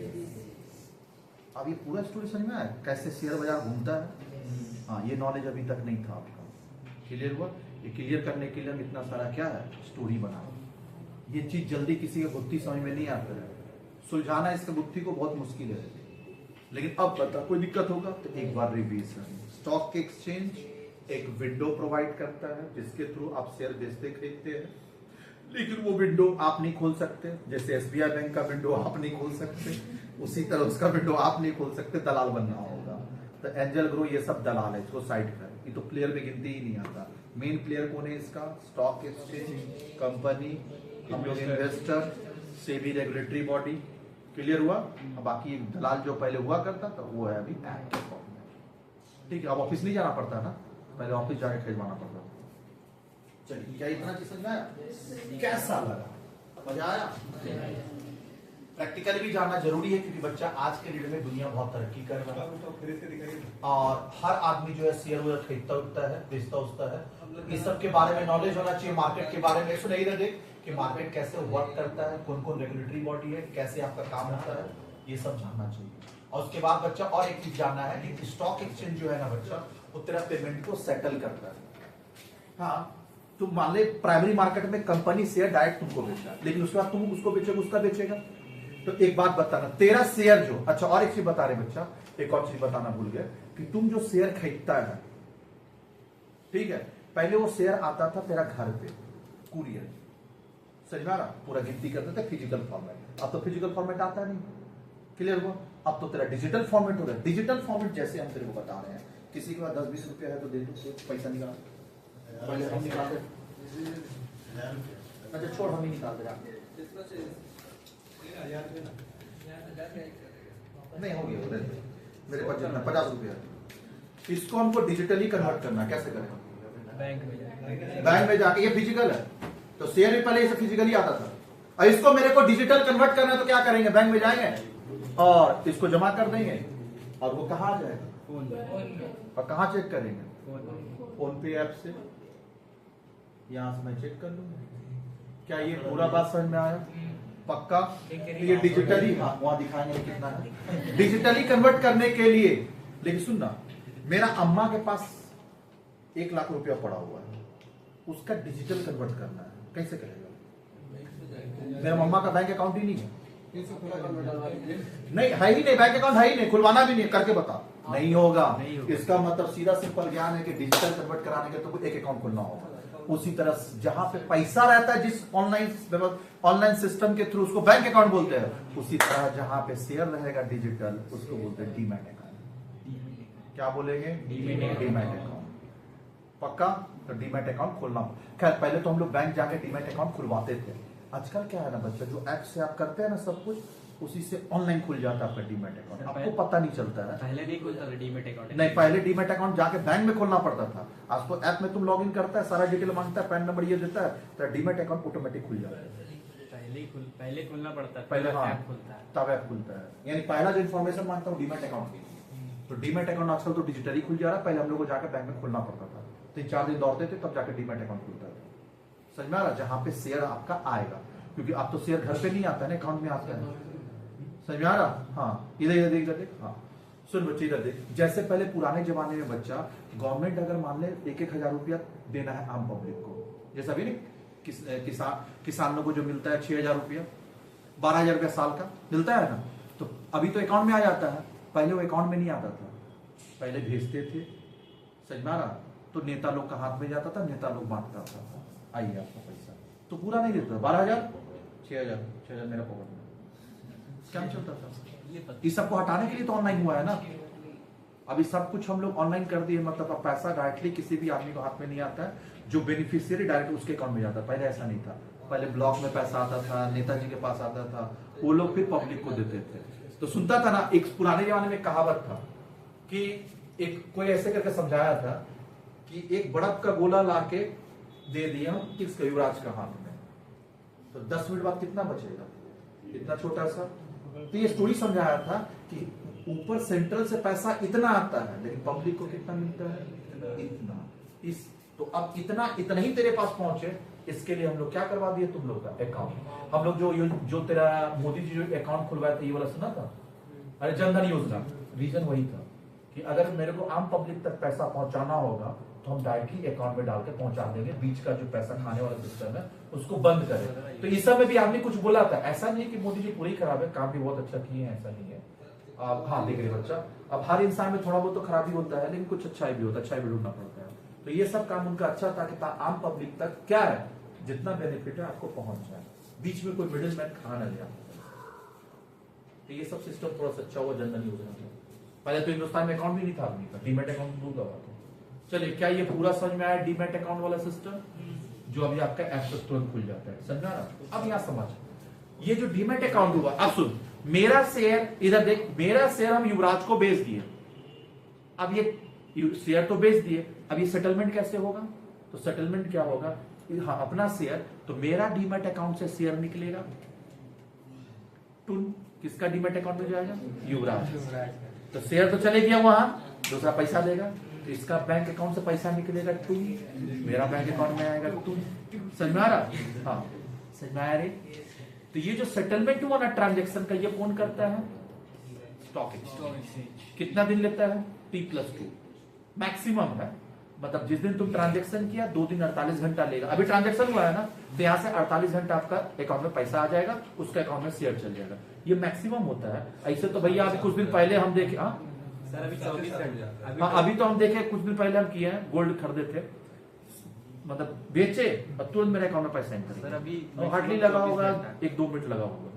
अब ये पूरा स्टोरी समझ में आया कैसे शेयर बाजार घूमता है? हाँ, ये नॉलेज अभी तक नहीं था आपका, क्लियर हुआ? ये क्लियर करने के लिए हम इतना सारा क्या है स्टोरी बना। ये चीज जल्दी किसी के बुद्धि समझ में नहीं आता है, सुलझाना इसके बुद्धि को बहुत मुश्किल है। लेकिन अब बता, कोई दिक्कत होगा तो एक बार रिवीजन। स्टॉक एक्सचेंज एक विंडो प्रोवाइड करता है जिसके थ्रू आप शेयर बेचते खरीदते हैं। लेकिन वो विंडो आप नहीं खोल सकते, जैसे एसबीआई बैंक का विंडो आप नहीं खोल सकते, उसी तरह उसका विंडो आप नहीं खोल सकते, दलाल बनना होगा। तो एंजल ग्रो ये सब दलाल है, इसको साइड कर, ये तो प्लेयर में गिनती ही नहीं आता। मेन प्लेयर कौन है इसका? स्टॉक एक्सचेंज, कंपनी, हम लोग investor, SEBI regulatory body. Clear हुआ? बाकी दलाल जो पहले हुआ करता था वो है अभी एक्ट के फॉर्म में। ठीक है, अब ऑफिस नहीं जाना पड़ता ना, पहले ऑफिस जाके खरीदवाना पड़ता था। चलिए, क्या इतना चीज समझ आया? कैसा लगा? मजा आया? प्रैक्टिकली भी जानना जरूरी है, क्योंकि बच्चा आज के डेट में दुनिया बहुत तरक्की कर रहा है और हर आदमी जो है शेयर वगैरह खरीदता उठता है, बेचता उठता है। इस सब के बारे में नॉलेज होना चाहिए, मार्केट के बारे में। सुन इधर देख कि मार्केट कैसे वर्क करता है, कौन कौन रेगुलेटरी बॉडी है, कैसे आपका काम होता है, ये सब जानना चाहिए। और उसके बाद बच्चा और एक चीज जानना है कि स्टॉक एक्सचेंज जो है ना बच्चा, वो तेरा पेमेंट को सेटल करता है। हाँ, तुम मान ले प्राइमरी मार्केट में कंपनी शेयर डायरेक्ट तुमको बेचा, लेकिन उसके बाद तुम उसको बेचोगे, उसका बेचेगा। तो एक बात बताना, तेरा शेयर जो, अच्छा और एक चीज बता रहे बच्चा, एक और चीज बताना भूल गए कि तुम जो शेयर खरीदता है, ठीक है, पहले वो शेयर आता था तेरा घर पे कुरियर, समझ में आ रहा? पूरा गिनती करते थे फिजिकल फॉर्मेट, अब तो फिजिकल फॉर्मेट आता नहीं। क्लियर हुआ? अब तो तेरा डिजिटल फॉर्मेट हो गया। डिजिटल फॉर्मेट जैसे हम तेरे को बता रहे हैं, किसी के पास 10-20 रुपया है तो दे दो, पैसा निकाल, पहले हम निकालते। अच्छा छोड़, हम ही निकाल दे, नहीं हो गया मेरे पास जितना 50 रुपया। इसको हमको डिजिटली कन्वर्ट करना, कैसे करें? बैंक में जाके, ये फिजिकल है तो शेयर भी पहले इसे फिजिकली आता था, और इसको मेरे को डिजिटल कन्वर्ट करना है तो क्या करेंगे? बैंक में जाएंगे और इसको जमा कर देंगे, और वो कहाँ आ जाएगा और कहाँ चेक करेंगे? फोन पे ऐप से। यहां से मैं चेक कर लूंगा। क्या ये पूरा बात समझ में आया? पक्का? ये डिजिटली, हाँ वहां दिखाएंगे कितना है डिजिटली कन्वर्ट करने के लिए। लेकिन सुनना, मेरा अम्मा के पास 1 लाख रुपया पड़ा हुआ है, उसका डिजिटल कन्वर्ट करना है, कैसे करेगा? मेरा मम्मा का बैंक अकाउंट ही नहीं है, नहीं है ही नहीं, बैंक अकाउंट है ही नहीं, खुलवाना भी नहीं, करके बता। नहीं होगा। इसका मतलब सीधा सिंपल ज्ञान है कि डिजिटल कन्वर्ट कराने के तो एक अकाउंट खुलना होगा। उसी तरह जहां पे पैसा रहता है, जिस ऑनलाइन सिस्टम के थ्रू, उसको बैंक अकाउंट बोलते हैं। उसी तरह जहां पे शेयर रहेगा डिजिटल, उसको बोलते हैं डीमैट अकाउंट। क्या बोलेंगे? Demat account. पक्का? तो डीमैट अकाउंट खोलना। खैर पहले तो हम लोग बैंक जाके डीमैट अकाउंट खुलवाते थे। आजकल क्या है ना बच्चा, जो ऐप से आप करते हैं ना सब कुछ, उसी से ऑनलाइन खुल जाता है आपका डीमैट अकाउंट, आपको पता नहीं चलता है। पहले नहीं खुलता था डीमैट अकाउंट, नहीं, पहले डीमैट अकाउंट जाके बैंक में खोलना पड़ता था। आज तो ऐप में तुम लॉगिन करता है, सारा डिटेल मांगता है, पैन नंबर ये देता है, तो डीमैट अकाउंट ऑटोमेटिक खुल जाता है। पहले खुलना पड़ता है, पहले हाँ, ऐप खुलता है, तब ऐप खुलता है। यानी पहला जो इन्फॉर्मेशन मांगता हूँ डीमैट अकाउंट की, तो डीमैट अकाउंट आजकल तो डिजिटली खुल जा रहा है। पहले हम लोग को जाकर बैंक में खोलना पड़ता था, 3-4 दिन दौड़ते थे, तब जाकर डीमैट अकाउंट खुलता था। समझ में आ रहा? जहां पे शेयर आपका आएगा, क्योंकि आप तो शेयर घर पे नहीं आता है ना, अकाउंट में आता है। समझ में आ रहा? हाँ, इधर देख। हाँ सुन बच्चे, इधर देख। जैसे पहले पुराने जमाने में बच्चा, गवर्नमेंट अगर मान ले 1-1 हजार रुपया देना है आम पब्लिक को, जैसा अभी नहीं किसानों को जो मिलता है 6,000 रुपया, 12,000 रुपया साल का मिलता है ना, तो अभी तो अकाउंट में आ जाता है। पहले वो अकाउंट में नहीं आता था, पहले भेजते थे। समझ में आ रहा? तो नेता लोग का हाथ में जाता था, नेता लोग बांटता था, आइए आपका पैसा, तो पूरा नहीं देता। 12,000, 6,000 मेरा पॉकेट में क्या चलता था। इस सबको हटाने के लिए तो ऑनलाइन हुआ है ना। अभी सब कुछ हम लोग ऑनलाइन कर दिए, मतलब अब पैसा डायरेक्टली किसी भी आदमी को हाथ में नहीं आता है, जो बेनिफिशियरी डायरेक्ट उसके अकाउंट में जाता है। पहले ऐसा नहीं था, पहले ब्लॉक में पैसा आता था, नेताजी के पास आता था, वो लोग फिर पब्लिक को देते थे। तो सुनता था ना, एक पुराने जमाने में कहावत था कि एक कोई ऐसे करके समझाया था कि एक बर्फ का गोला लाके दे दिया किस युवराज का हाथ में, तो 10 मिनट बाद कितना बचेगा? इतना छोटा सा। तो ये स्टोरी समझाया था कि ऊपर सेंट्रल से पैसा इतना आता है, लेकिन पब्लिक को कितना मिलता है? इतना। इस तो अब इतना ही तेरे पास पहुंचे, इसके लिए हम लोग क्या करवा दिए? तुम लोग का अकाउंट। हम लोग जो तेरा मोदी जी जो अकाउंट खुलवाए थे, ये वाला सुना था? अरे जनधन योजना, रीजन वही था कि अगर मेरे को आम पब्लिक तक पैसा पहुंचाना होगा तो हम डायरेक्टली अकाउंट में डाल के पहुंचा देंगे, बीच का जो पैसा खाने वाला सिस्टम है उसको बंद करें। तो इस सब में भी आपने कुछ बोला था। ऐसा नहीं कि मोदी जी पूरी खराब है, काम भी बहुत अच्छा किए हैं, ऐसा नहीं है। हाँ देख रहे बच्चा, अब हर इंसान में थोड़ा बहुत तो खराबी होता है, लेकिन कुछ अच्छा भी होता है, अच्छा भी ढूंढना पड़ता है। तो ये सब काम उनका अच्छा था कि आम पब्लिक तक क्या है, जितना बेनिफिट है आपको पहुंच जाए, बीच में कोई मिडिल मैन खा ना जाए। तो ये सब सिस्टम थोड़ा सा अच्छा हुआ जनरल यूज में। पहले तो हिंदुस्तान में अकाउंट भी नहीं था आदमी का, डीमैट अकाउंट दूर का बात है। चलिए, क्या ये पूरा समझ में आया डीमैट अकाउंट वाला सिस्टम, जो अभी आपका ऐप से तुरंत खुल जाता है, समझा ना? अब यहाँ समझ, ये जो डीमैट अकाउंट हुआ, अब सुन, मेरा शेयर इधर देख, मेरा शेयर हम युवराज को बेच दिए, अब ये शेयर तो बेच दिए, अब ये सेटलमेंट कैसे होगा? तो सेटलमेंट क्या होगा, हाँ, अपना शेयर, तो मेरा डीमैट अकाउंट से शेयर निकलेगा, टून किसका डीमैट अकाउंट में जाएगा? युवराज। तो शेयर तो चले गया वहां, दूसरा पैसा देगा, तो इसका बैंक अकाउंट से पैसा निकलेगा टून, मेरा बैंक अकाउंट में आएगा टून। समझ में आ रहा? हाँ, समझ में आया रे? तो ये जो सेटलमेंट हुआ ना ट्रांजेक्शन का, ये कौन करता है? Stock exchange. कितना दिन लेता है? T+2 मैक्सिमम है, मतलब जिस दिन तुम ट्रांजेक्शन किया 2 दिन 48 घंटा लेगा। अभी ट्रांजेक्शन हुआ है ना, तो यहाँ से 48 घंटा आपका अकाउंट में पैसा आ जाएगा, उसका अकाउंट में शेयर चल जाएगा, ये मैक्सिमम होता है। ऐसे तो भैया अभी कुछ दिन पहले हम देखे, सर अभी 24 घंटे, अभी तो हम देखे कुछ दिन पहले हम किए हैं, गोल्ड खरीदे थे, मतलब बेचे और तुरंत मेरे अकाउंट में पैसा एंटर। सर अभी हार्डली लगा होगा 1-2 मिनट लगा होगा,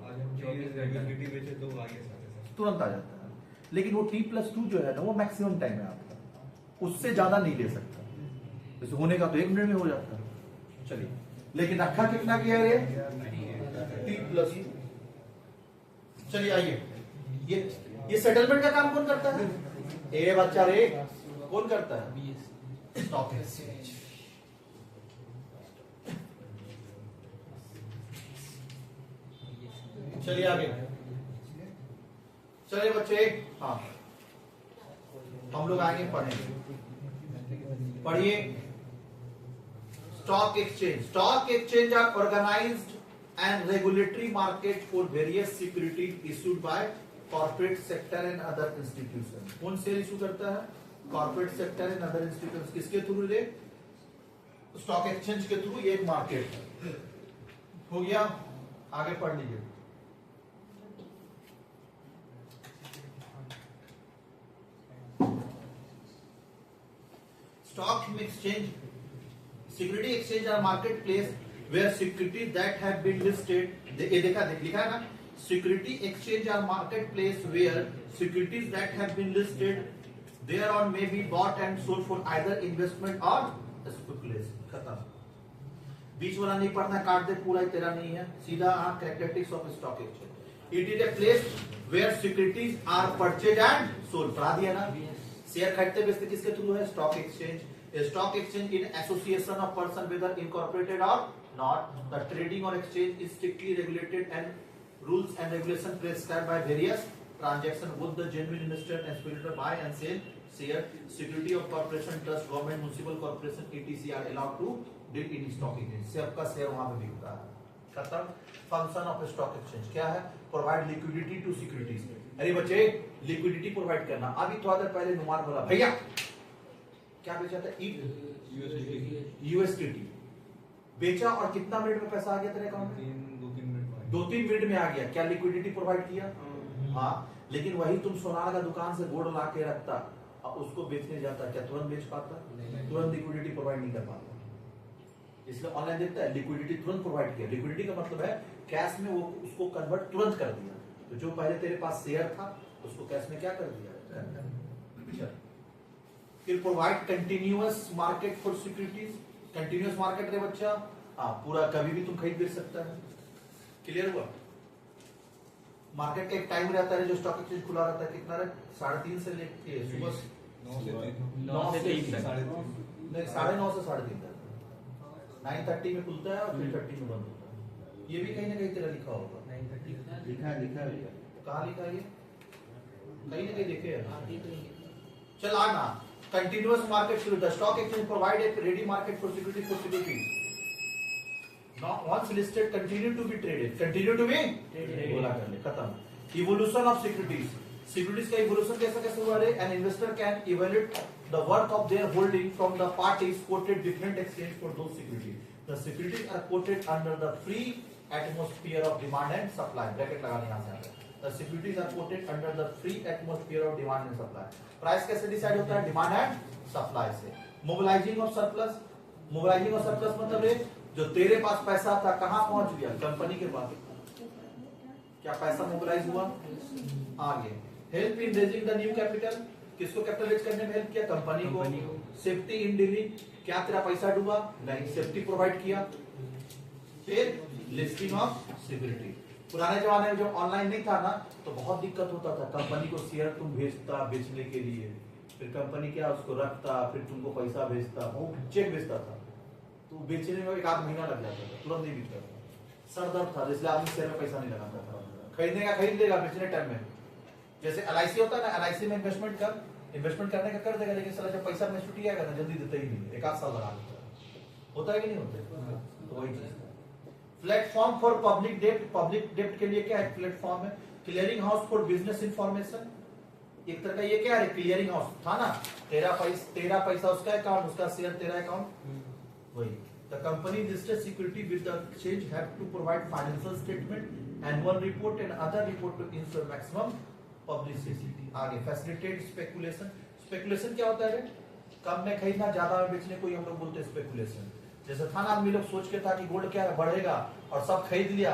तुरंत आ जाता है। लेकिन वो T+2 जो है ना, वो मैक्सिमम टाइम है आपका, उससे ज्यादा नहीं ले सकता। जैसे होने का तो 1 मिनट में हो जाता है। चलिए, लेकिन रखा कितना किया रे? T+2। चलिए आइए, ये सेटलमेंट का काम कौन करता है? ए बच्चा रे, कौन करता है? Stock exchange. चलिए आगे, चलिए बच्चे, हाँ हम लोग आगे पढ़ेंगे। पढ़िए, stock exchange. Stock exchange are organised and regulatory market for various securities issued by corporate sector and other institution. कौन शेयर इशू करता है? Corporate sector and other institution. किसके थ्रू रे? स्टॉक एक्सचेंज के थ्रू। ये एक मार्केट हो गया, आगे पढ़ लीजिए। Stock exchange, security exchange are marketplace where securities that have been listed, ये देखा लिखा है ना, security exchange are marketplace where securities that have been listed thereon may be bought and sold for either investment or speculation। खत्म, बीच वाला नहीं पढ़ना, काट दे, पूरा ही तेरा नहीं है, सीधा हाँ characteristics of stock exchange। It is a place where securities are purchased and sold। पढ़ा दिया ना, शेयर खरीदते बेचते किसके थ्रू है? Stock exchange. Stock exchange in association of person whether incorporated और नॉट। द ट्रेडिंग और exchange is strictly regulated and rules and regulation prescribed by various transaction with the genuine investor and speculator buy and sell share. Security of corporation, trust, government, municipal corporation etc are allowed to deal in stock exchange. सबका share वहां पे बिकता है। खत्म। Function of stock exchange क्या है? Provide liquidity to securities. अरे बच्चे, लिक्विडिटी प्रोवाइड करना। अभी थोड़ा देर पहले नुमान बोला, भैया क्या बेचा था? यूएसडीटी बेचा और कितना मिनट में पैसा आ गया तेरे अकाउंट में? 2-3 मिनट में आ गया। क्या लिक्विडिटी प्रोवाइड किया? हाँ। लेकिन वही तुम सोनार का दुकान से गोल्ड ला के रखता और उसको बेचने जाता, क्या तुरंत बेच पाता? तुरंत लिक्विडिटी प्रोवाइड नहीं कर पाता। इसलिए ऑनलाइन देखता है, लिक्विडिटी तुरंत प्रोवाइड किया। लिक्विडिटी का मतलब है कैश में वो उसको कन्वर्ट तुरंत कर दिया। तो जो पहले तेरे पास शेयर था उसको कैश में क्या कर दिया? फिर provide continuous market for securities. Continuous market रे बच्चा, हाँ, पूरा कभी भी तुम खरीद बेच सकता है। क्लियर हुआ? मार्केट का एक टाइम रहता है जो स्टॉक एक्सचेंज खुला रहता है, कितना? 3:30 से लेके सुबह 9 से 3 तक, नहीं 9:30 से 3:30 तक। 9:30 में खुलता है और 3:30 में बंद होता है। ये भी कहीं ना कहीं तेरा लिखा होगा। लिखा है कहाँ लिखा है? ये कहीं ना कहीं देखे। चल आना, continuous market. The stock exchange provide a ready market for security for securities. Once listed, continue to be traded. Continue to be बोला कर ले, खत्म। Evolution of securities. Securities का evolution कैसे हुआ रे? An investor can evaluate the worth of their holding from the parties quoted different exchange for those securities. The securities are quoted under the free atmosphere of demand and supply. Bracket लगाने यहाँ से आता है। The securities are quoted under the free atmosphere of demand and supply. Price कैसे decide होता है? Demand and supply से। Mobilizing of surplus। Mobilising और सरप्लस मतलब है जो तेरे पास पैसा था कहां पहुंच गया? कंपनी के पास। क्या पैसा मोबिलाइज हुआ? आगे help in raising the new capital, किसको कैपिटल रेज करने में हेल्प किया? कंपनी को। सेफ्टी इन डीलिंग, क्या तेरा पैसा डूबा? नहीं, सेफ्टी प्रोवाइड किया। फिर लिस्टिंग ऑफ सिक्योरिटी। पुराने जमाने में जब ऑनलाइन नहीं था ना तो बहुत दिक्कत होता था। कंपनी को शेयर तुम भेजता बेचने के लिए, फिर कंपनी क्या उसको रखता, फिर तुमको पैसा भेजता, वो चेक भेजता था, तो बेचने में 1 आध महीना लग जाता था, तुरंत नहीं बिकता था। सर दर्द था, इसलिए आदमी शेयर में पैसा नहीं लगाता था। खरीदने का खरीद लेगा, बेचने टाइम में जैसे LIC होता है ना, LIC में इन्वेस्टमेंट करने का कर देगा, लेकिन साला जब पैसा मैच्योरिटी आएगा ना जल्दी देता ही नहीं, 1 आध साल लगा देता है। होता है कि नहीं होता? तो वही चीज। प्लेटफॉर्म फॉर पब्लिक डेप्ट के लिए क्या है? प्लेटफॉर्म है। Clearing house for business information, एक तरह का ये क्या है? क्लियरिंग हाउस था ना, तेरा पैसा उसका अकाउंट, उसका शेयर तेरा अकाउंट, वही। The company listed security with the exchange have to provide financial statement, annual report and other report to ensure maximum publicity. आगे फैसिलिटेट स्पेकुलेशन। स्पेकुलेशन क्या होता है? कम में खरीदना, ज्यादा में बेचने को हम लोग बोलते हैं स्पेकुलेशन। जैसे था ना, आदमी लोग सोच के था कि गोल्ड क्या है बढ़ेगा और सब खरीद लिया।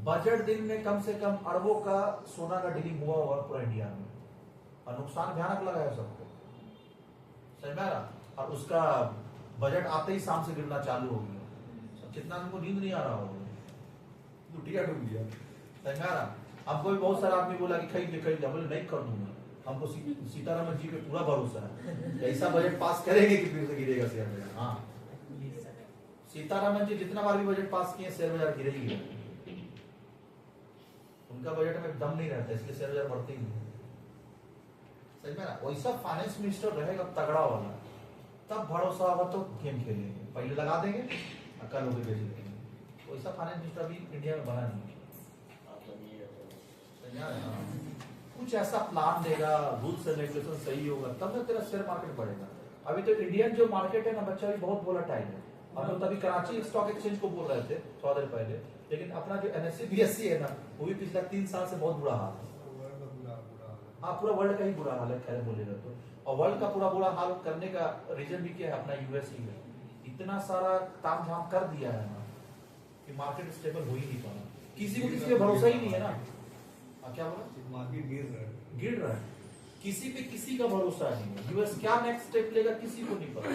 बजट दिन में कम से कम अरबों का सोना का डीलिंग हुआ होगा पूरा इंडिया में, और नुकसान भयानक लगा है सबको, समझ में आ रहा? और उसका बजट आते ही शाम से गिरना चालू हो गया। कितना हमको नींद नहीं आ रहा होगा, लुटिया डूब गया, समझ में आ रहा? हमको भी बहुत सारा आदमी बोला कि खरीद ले, बोले नहीं कर दूंगा। हमको सीतारमन जी पे पूरा भरोसा है, ऐसा बजट पास करेंगे कि फिर से गिरेगा शेयर बाजार। हाँ, सीतारमन जी जितना बार भी बजट पास किए शेयर बाजार गिरे ही गिरे। उनका बजट में दम नहीं रहता, इसलिए शेयर बाजार बढ़ते ही नहीं। सही में ना? वैसा फाइनेंस मिनिस्टर रहेगा तगड़ा वाला, तब भरोसा होगा तो गेम खेलेंगे, पहले लगा देंगे और कल होकर बेच देंगे। वैसा फाइनेंस मिनिस्टर अभी इंडिया में बना नहीं। कुछ ऐसा प्लान देगा, रूल्स एंड रेगुलेशन सही होगा, तब ना तेरा शेयर मार्केट बढ़ेगा। अभी तो इंडियन जो मार्केट है ना बच्चा, भी बहुत वोलेटाइल है। हम लोग तभी कराची स्टॉक एक्सचेंज को बोल रहे थे थोड़ा देर पहले, लेकिन अपना जो NSE BSE है ना, वो भी पिछले 3 साल से बहुत बुरा हाल है। हाँ, पूरा वर्ल्ड का ही बुरा हाल है, खैर बोलेगा तो। और वर्ल्ड का पूरा बुरा हाल करने का रीजन भी क्या है? अपना US ही है। इतना सारा ताम झाम कर दिया है ना कि मार्केट स्टेबल हो ही नहीं पा रहा, किसी को किसी पे भरोसा ही नहीं है ना। क्या बोला? मार्केट गिर रहा है, किसी पे किसी का भरोसा नहीं है। US क्या नेक्स्ट स्टेप लेगा किसी को नहीं पता।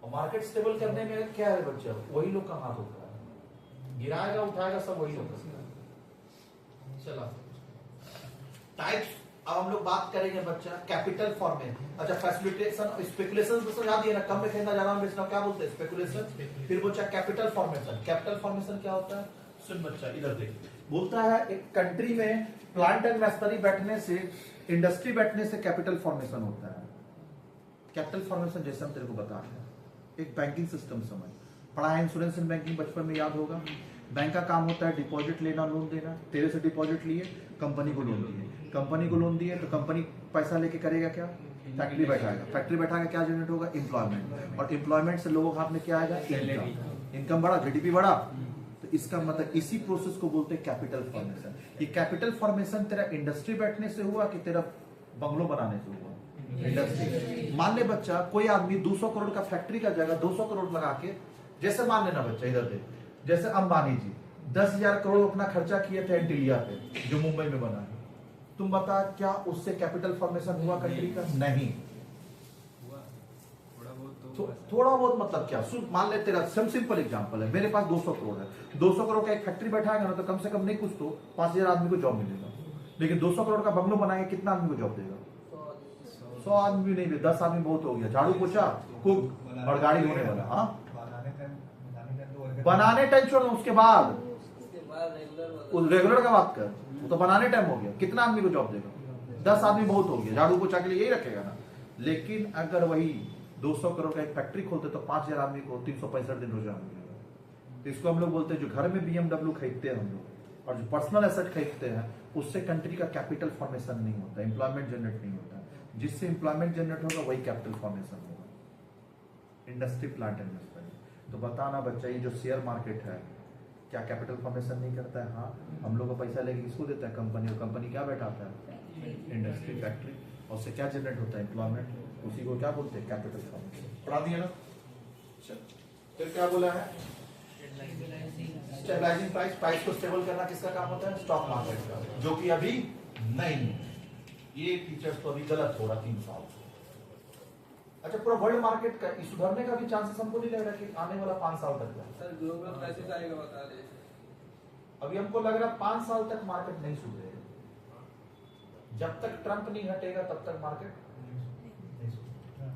और मार्केट स्टेबल करने में क्या है बच्चा? वही लोग का हाथ होता है, गिराएगा उठाएगा सब वही लोग। चला टाइप्स, अब हम लोग बात करेंगे बच्चा कैपिटल फॉर्मेशन। अच्छा, फैसिलिटेशन स्पेकुलेशन तो समझा दिए ना, कम में खरीदना ज्यादा में बेचना, क्या बोलते हैं? स्पेकुलेशन। फिर बच्चा कैपिटल फॉर्मेशन। कैपिटल फॉर्मेशन क्या होता है? सुन बच्चा, इधर देख। बोलता है एक कंट्री में प्लांट एंड मशीनरी बैठने से, इंडस्ट्री बैठने से कैपिटल फॉर्मेशन होता है। कैपिटल फॉर्मेशन जैसे हम तेरे को बता रहे हैं, एक बैंकिंग सिस्टम समझ, पढ़ा है इंश्योरेंस एंड बैंकिंग, बचपन में याद होगा। बैंक का काम होता है डिपॉजिट लेना, लोन देना। तेरे से डिपॉजिट लिए, कंपनी को लोन दिए, कंपनी को लोन दिए तो कंपनी पैसा लेके करेगा क्या? फैक्ट्री बैठाएगा, फैक्ट्री बैठा के क्या जनरेट होगा? एम्प्लॉयमेंट, और एम्प्लॉयमेंट से लोगों के हाथ में क्या आएगा? इनकम बढ़ा, GDP बढ़ा। तो इसका मतलब इसी प्रोसेस को बोलते हैं कैपिटल फॉर्मेशन। ये कैपिटल फॉर्मेशन तेरा इंडस्ट्री बैठने से हुआ कि तेरा बंगलो बनाने से हुआ? इंडस्ट्री। मान ले बच्चा, कोई आदमी 200 करोड़ का फैक्ट्री का जगह 200 करोड़ लगा के, जैसे मान लेना बच्चा इधर देख, जैसे अंबानी जी 10,000 करोड़ अपना खर्चा किए थे एंटीलिया पे, जो मुंबई में बना है। तुम बता, क्या उससे कैपिटल फॉर्मेशन हुआ कंट्री का? नहीं। थोड़ा बहुत मतलब क्या? मान ले तेरा सिंपल एग्जांपल है, मेरे पास 200 करोड़ है, 200 करोड़ का एक फैक्ट्री बैठाएगा ना तो कम से कम नहीं कुछ तो 5,000 आदमी को जॉब मिलेगा। लेकिन 200 करोड़ का बंगलो बनाएंगे, कितना आदमी को जॉब देगा? 100 आदमी नहीं, 10 आदमी बहुत हो गया। झाड़ू पोछा, कुक और गाड़ी धोने वाला। हाँ, बनाने टाइम छोड़, उसके बाद रेगुलर का बात कर, वो तो बनाने टाइम हो गया। कितना आदमी को जॉब देगा? 10 आदमी बहुत हो गया, झाड़ू पोछा के लिए यही रखेगा ना। लेकिन अगर वही 200 करोड़ का एक फैक्ट्री खोलते तो 5,000 आदमी को 365 दिन रोजाना मिलेगा। तो इसको हम लोग बोलते हैं, जो घर में BMW खरीदते हैं हम लोग, और जो पर्सनल एसेट खरीदते हैं, उससे कंट्री का कैपिटल फॉर्मेशन नहीं होता, एम्प्लॉयमेंट जनरेट नहीं होता। जिससे एम्प्लॉयमेंट जनरेट होगा वही कैपिटल फॉर्मेशन होगा। Industry, plant and machinery. तो बताना बच्चा, ये जो शेयर मार्केट है क्या कैपिटल फॉर्मेशन नहीं करता है? हाँ, हम लोग को पैसा लेके किसको देता है? कंपनी। और कंपनी क्या बैठाता है? Industry, factory. और उससे क्या जनरेट होता है? एम्प्लॉयमेंट। उसी को क्या बोलते हैं? Capital formation. पढ़ा दिया ना? फिर क्या बोला है? स्टेबलाइजिंग प्राइस, प्राइस को स्टेबल करना किसका काम होता है? स्टॉक मार्केट का, जो कि अभी नहीं है। ये फीचर्स तो अभी गलत हो रहा 3 साल से। अच्छा, पूरा वर्ल्ड मार्केट का सुधरने का भी चांसेस हमको नहीं लग रहा कि आने वाला 5 साल तक है। सर ग्लोबल क्राइसिस आएगा बता रहे। अभी हमको लग रहा है 5 साल तक मार्केट नहीं सुधरेगा। जब तक ट्रंप नहीं हटेगा तब तक मार्केट नहीं सुधरेगा।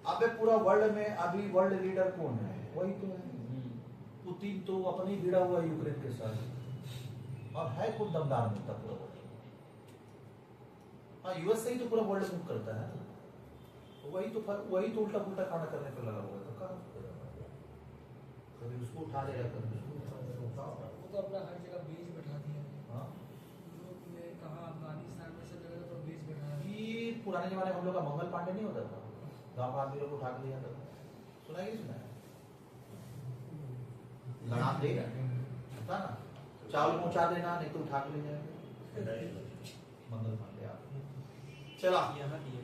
अबे पूरा वर्ल्ड में अभी वर्ल्ड लीडर कौन है? वही तो है, पुतिन तो अपनी भिड़ा हुआ है यूक्रेन के साथ, और है कौन दमदार नेता पूरा वर्ल्ड? हाँ, यूएस से ही तो पूरा वर्ल्ड मूव करता है। वही तो उल्टा पुल्टा खाना करने पर लगा हुआ है। तो कहाँ कभी उसको उठा लेगा, कभी उसको उठा लेगा। वो तो अपना हर जगह बीज बैठा दिया है। हाँ, यूरोप में कहा, अफगानिस्तान में सब जगह पर बीज बैठा है। ये पुराने जमाने में हम लोग का मंगल पांडे नहीं होता था, गांव आदमी लोग को उठा के लिया था, सुना है कि सुना है? लड़ा देगा पता ना, चावल पहुंचा देना, नहीं तो उठा के ले जाएंगे। मंगल पांडे आप चला।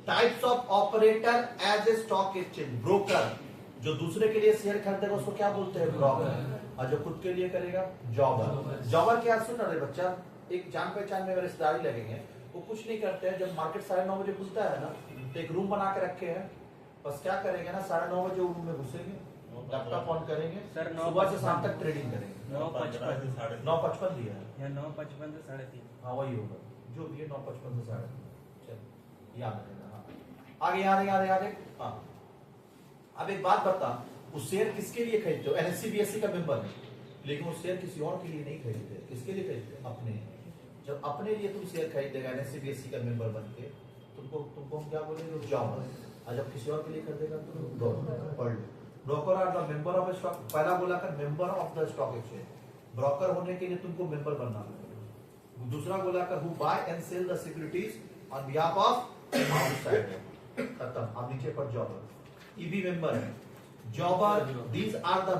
Types of operator as a stock exchange, broker, जो दूसरे के लिए शेयर खरीदेगा उसको क्या बोलते हैं? ब्रोकर। और जो खुद के लिए करेगा, जॉबर। जॉबर क्या? सुन रहे बच्चा, एक जान पहचान में रिश्तेदारी लगेंगे, वो कुछ नहीं करते हैं। जब मार्केट 9:30 बजे खुलता है ना, तो एक रूम बना के रखे हैं, बस क्या करेंगे ना, 9:30 बजे रूम में घुसेंगे, लैपटॉप ऑन करेंगे, सर, सुबह से शाम तक ट्रेडिंग करेंगे। 9:55 9:55 दिया है या 9:55 से 3:30। हाँ, वही होगा जो भी है, 9:55 से 3:30। चल याद रहेगा। हाँ, आगे याद है। हाँ, अब एक बात बता, वो शेयर किसके लिए खरीदते हो? एनएससी बीएससी का मेंबर है, लेकिन वो शेयर किसी और के लिए नहीं खरीदते। किसके लिए खरीदते? अपने। जब अपने लिए तुम शेयर खरीदेगा एनएससी बीएससी का मेंबर बन के, तुमको हम क्या बोलेंगे? जॉबर। और जब किसी और के लिए खरीदेगा तो broker. Broker are the member of stock, पहला बोला कर member of the stock exchange. Broker होने के लिए तुमको मेंबर बनना है। दूसरा बोला कर who buy and sell the securities on behalf of outsider. खत्म। अब नीचे पर जॉबर, ईबी मेंबर है। Jobber, these are the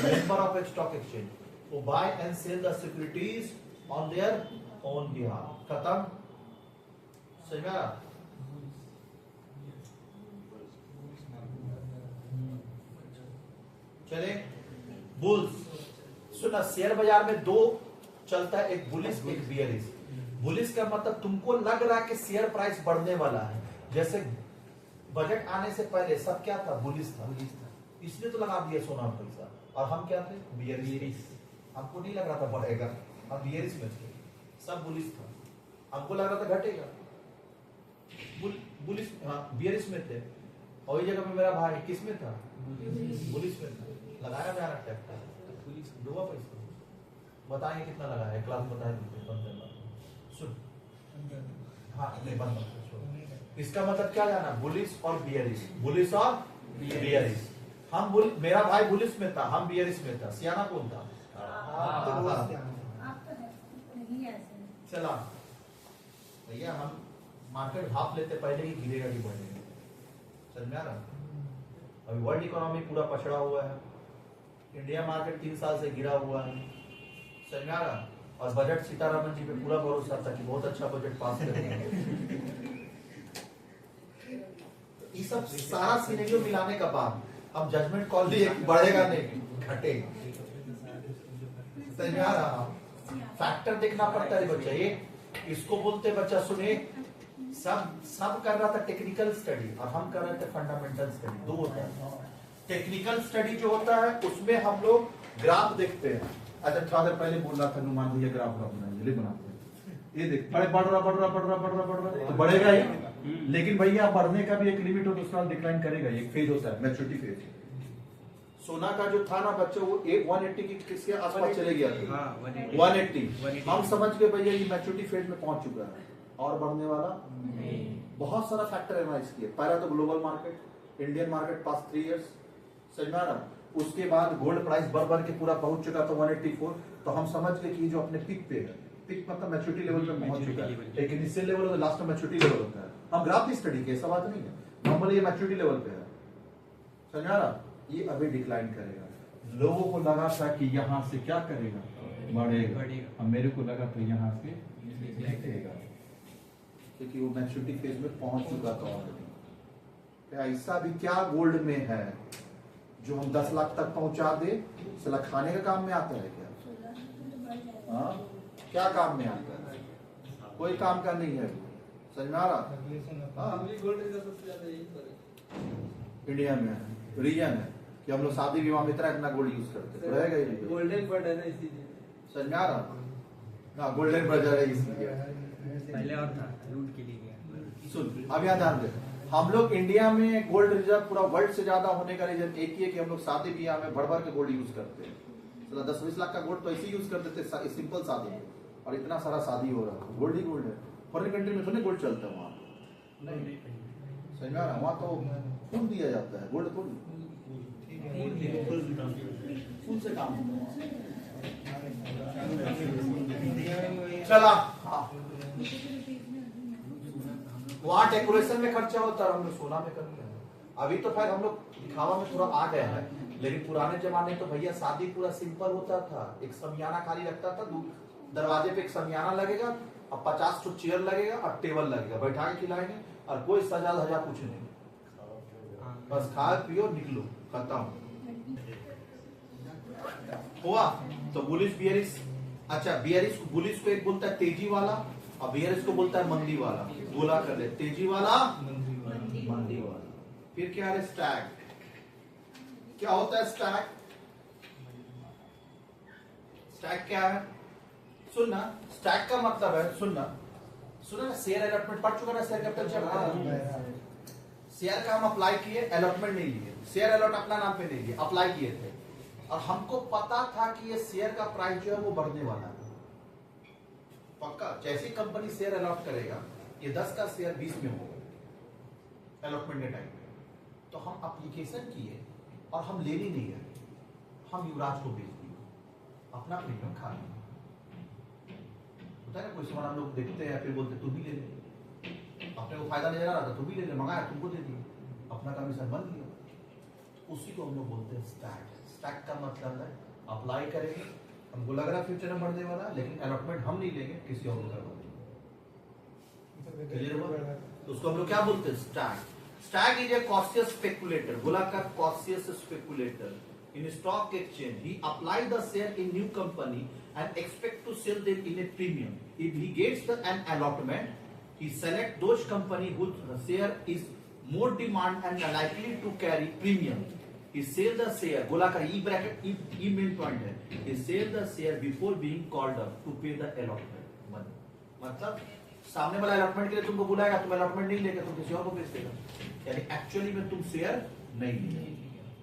member of a stock exchange, who buy and sell the securities on their own behalf। खत्म? समझ में आ रहा? चले बुल्स। सुना, शेयर बाजार में 2 चलता है, एक बुलिश एक बियरिश। बुलिश का मतलब तुमको लग रहा है कि शेयर प्राइस बढ़ने वाला है। जैसे बजट आने से पहले सब क्या था? बुलिश था, इसलिए तो लगा दिया सोना में पैसा। और हम क्या थे? बियरिश। हमको नहीं लग रहा था बढ़ेगा, हम बियरिश में थे, सब बुलिश था। हमको लग रहा था घटेगा, बुलिश, हाँ बियरिश में थे। और वही जगह में मेरा भाई किस में था? बुलिश में था। लगाया मेरा ट्रैक्टर, डूबा पैसा। बताएंगे कितना लगाया है, क्लास बताए बंद करना। सुन, हाँ नहीं बंद मत। इसका मतलब क्या जाना? बुलिश और बियरिश, बुलिश और बियरिश। हम मेरा भाई बुलिश में था, हम बियरिश में था। सियाना कौन था? चला भैया, हम मार्केट भाप लेते पहले ही गिरेगा कि बढ़ेगा। समझ में आ रहा? अभी वर्ल्ड इकोनॉमी पूरा पछड़ा हुआ है, इंडिया मार्केट 3 साल से गिरा हुआ है। समझ में आ रहा? और बजट सीतारमन जी पे पूरा भरोसा था कि बहुत अच्छा बजट पास करेंगे। ये सब सारा सिनेरियो मिलाने का बाद हम जजमेंट कॉल दिए कि बढ़ेगा नहीं घटेगा। समझ में आ रहा? फैक्टर देखना पड़ता है बच्चा। ये इसको बोलते बच्चा, सुने, सब कर रहा था टेक्निकल स्टडी और हम कर रहे थे फंडामेंटल स्टडी। 2 होता है। टेक्निकल स्टडी जो होता है उसमें हम लोग ग्राफ देखते हैं। अच्छा, थोड़ा देर पहले बोल रहा था नुमान भैया ग्राफ बनाइए, बनाते हैं। ये देख, बढ़ रहा तो बढ़ेगा ही, लेकिन भैया बढ़ने का भी एक लिमिट हो, दूसरा डिक्लाइन करेगा। एक फेज होता है, मैच्योरिटी फेज। सोना का जो था ना बच्चों, वो 180 की किसके आसपास चले गया था? हाँ, 180। हम समझ के भैया ये मैच्योरिटी फेज में पहुंच चुका है और बढ़ने वाला नहीं। बहुत सारा फैक्टर एनालाइज किया। पहला तो global market, Indian market past 3 years. समझ में आ रहा? उसके बाद गोल्ड प्राइस बढ़ के पूरा पहुंच चुका था 184। तो हम समझ गए कि जो अपने पिक पे है, पिक मतलब मैच्योरिटी लेवल पे पहुंच चुका है। एक इनिशियल लेवल और लास्ट में मैच्योरिटी लेवल होता है। हम ग्राफ भी स्टडी किए, ऐसा बात नहीं है, नॉर्मली ये मैच्योरिटी लेवल पे है। समझ में आ रहा? ये अभी डिक्लाइन करेगा। लोगों को लगा था कि यहाँ से क्या करेगा? बढ़ेगा। अब मेरे को लगा तो यहाँ से घटेगा, क्योंकि वो मैच्योरिटी फेज में पहुंच चुका था ऑलरेडी। ऐसा भी क्या गोल्ड में है जो हम 10 लाख तक पहुंचा दे? सला खाने का काम में आता है क्या? हाँ, क्या काम में आता है? कोई काम का नहीं है। समझ में आ रहा? हाँ, गोल्ड रिजर्व सबसे ज्यादा यही पर है। इंडिया में रीजन है कि हम लोग शादी विवाह में इतना गोल्ड यूज करते हैं, तो रहेगा ही नहीं। गोल्डन बर्ड है ना इसीलिए। समझ में आ रहा? हाँ, गोल्डन ब्रदर है इसलिए। पहले और था लूट के लिए गया। सुन, अब यहाँ ध्यान दे, हम लोग इंडिया में गोल्ड रिजर्व पूरा वर्ल्ड से ज्यादा होने का रीजन एक ही है कि हम लोग शादी ब्याह में भर भर के गोल्ड यूज करते हैं। 10-20 लाख का गोल्ड तो ऐसे यूज करते थे सिंपल शादी में, और इतना सारा शादी हो रहा है, गोल्ड ही गोल्ड है। फॉरेन कंट्री में थोड़ी गोल्ड चलता है वहाँ, नहीं समझ में आ रहा? वहाँ तो फूल दिया जाता है, गोल्ड थोड़ी। फूल से काम होता है। चला, हाँ, वहाँ डेकोरेशन में खर्चा होता है, हम लोग सोना में करते हैं। अभी तो फिर हम लोग दिखावा में थोड़ा आ गया है, लेकिन पुराने जमाने तो भैया शादी पूरा सिंपल होता था। एक समियाना खाली लगता था, दरवाजे पे एक समियाना लगेगा और 50 तो चेयर लगेगा और टेबल लगेगा, बैठा के खिलाएंगे और कोई सजा धजा कुछ नहीं, बस खाओ पियो निकलो, खत्म हुआ। तो बुलिश बियरिश, अच्छा बियरिश बुलिश को एक बोलता है तेजी वाला और बियरिश को बोलता है मंदी वाला। बोला कर ले, तेजी वाला मंदी वाला। फिर क्या है स्टैक? क्या होता है स्टैक? स्टैक क्या है? सुनना, स्टैक का मतलब है, सुनना ना, शेयर अलॉटमेंट पढ़ चुका ना, शेयर कैपिटल चैप्टर। शेयर का हम अप्लाई किए, अलॉटमेंट नहीं लिए। शेयर अलॉट अपना नाम पे नहीं लिए, अप्लाई किए थे, और हमको पता था कि ये शेयर का प्राइस जो है वो बढ़ने वाला है पक्का। जैसी कंपनी शेयर अलॉट करेगा, ये 10 का शेयर 20 में होगा अलॉटमेंट के टाइम पे, तो हम एप्लीकेशन किए और हम लेनी नहीं है, हम युवराज को बेच दिए, अपना प्रीमियम खा लिया। होता है ना, कोई सामान हम लोग देखते हैं फिर बोलते तुम भी ले ले, अपने को फायदा नहीं आ रहा था तुम भी ले ले, मंगाया तुमको दे दिए, अपना कमीशन बन गया। उसी को हम लोग बोलते हैं स्टैक। स्टैक का मतलब है अप्लाई करेंगे, हमको लग रहा है फ्यूचर में बढ़ने वाला, लेकिन अलॉटमेंट हम नहीं लेंगे, किसी और को करवा देंगे। क्लियर हुआ? तो उसको हम लोग क्या बोलते हैं? Stack. Stack is a cautious speculator, बोला का cautious speculator in stock exchange. He apply the share in new company and expect to sell them in a premium. If he gets an allotment, he select those company whose share is more demand and likely to carry premium. He sell the share, बोला का E bracket E main point है, he sell the share before being called up to pay the allotment money. मतलब सामने वाला allotment के लिए तुमको बुलाएगा, तुम अलॉटमेंट नहीं लेके तुम किसी और को बेच देगा, यानी एक्चुअली में तुम शेयर नहीं लिए।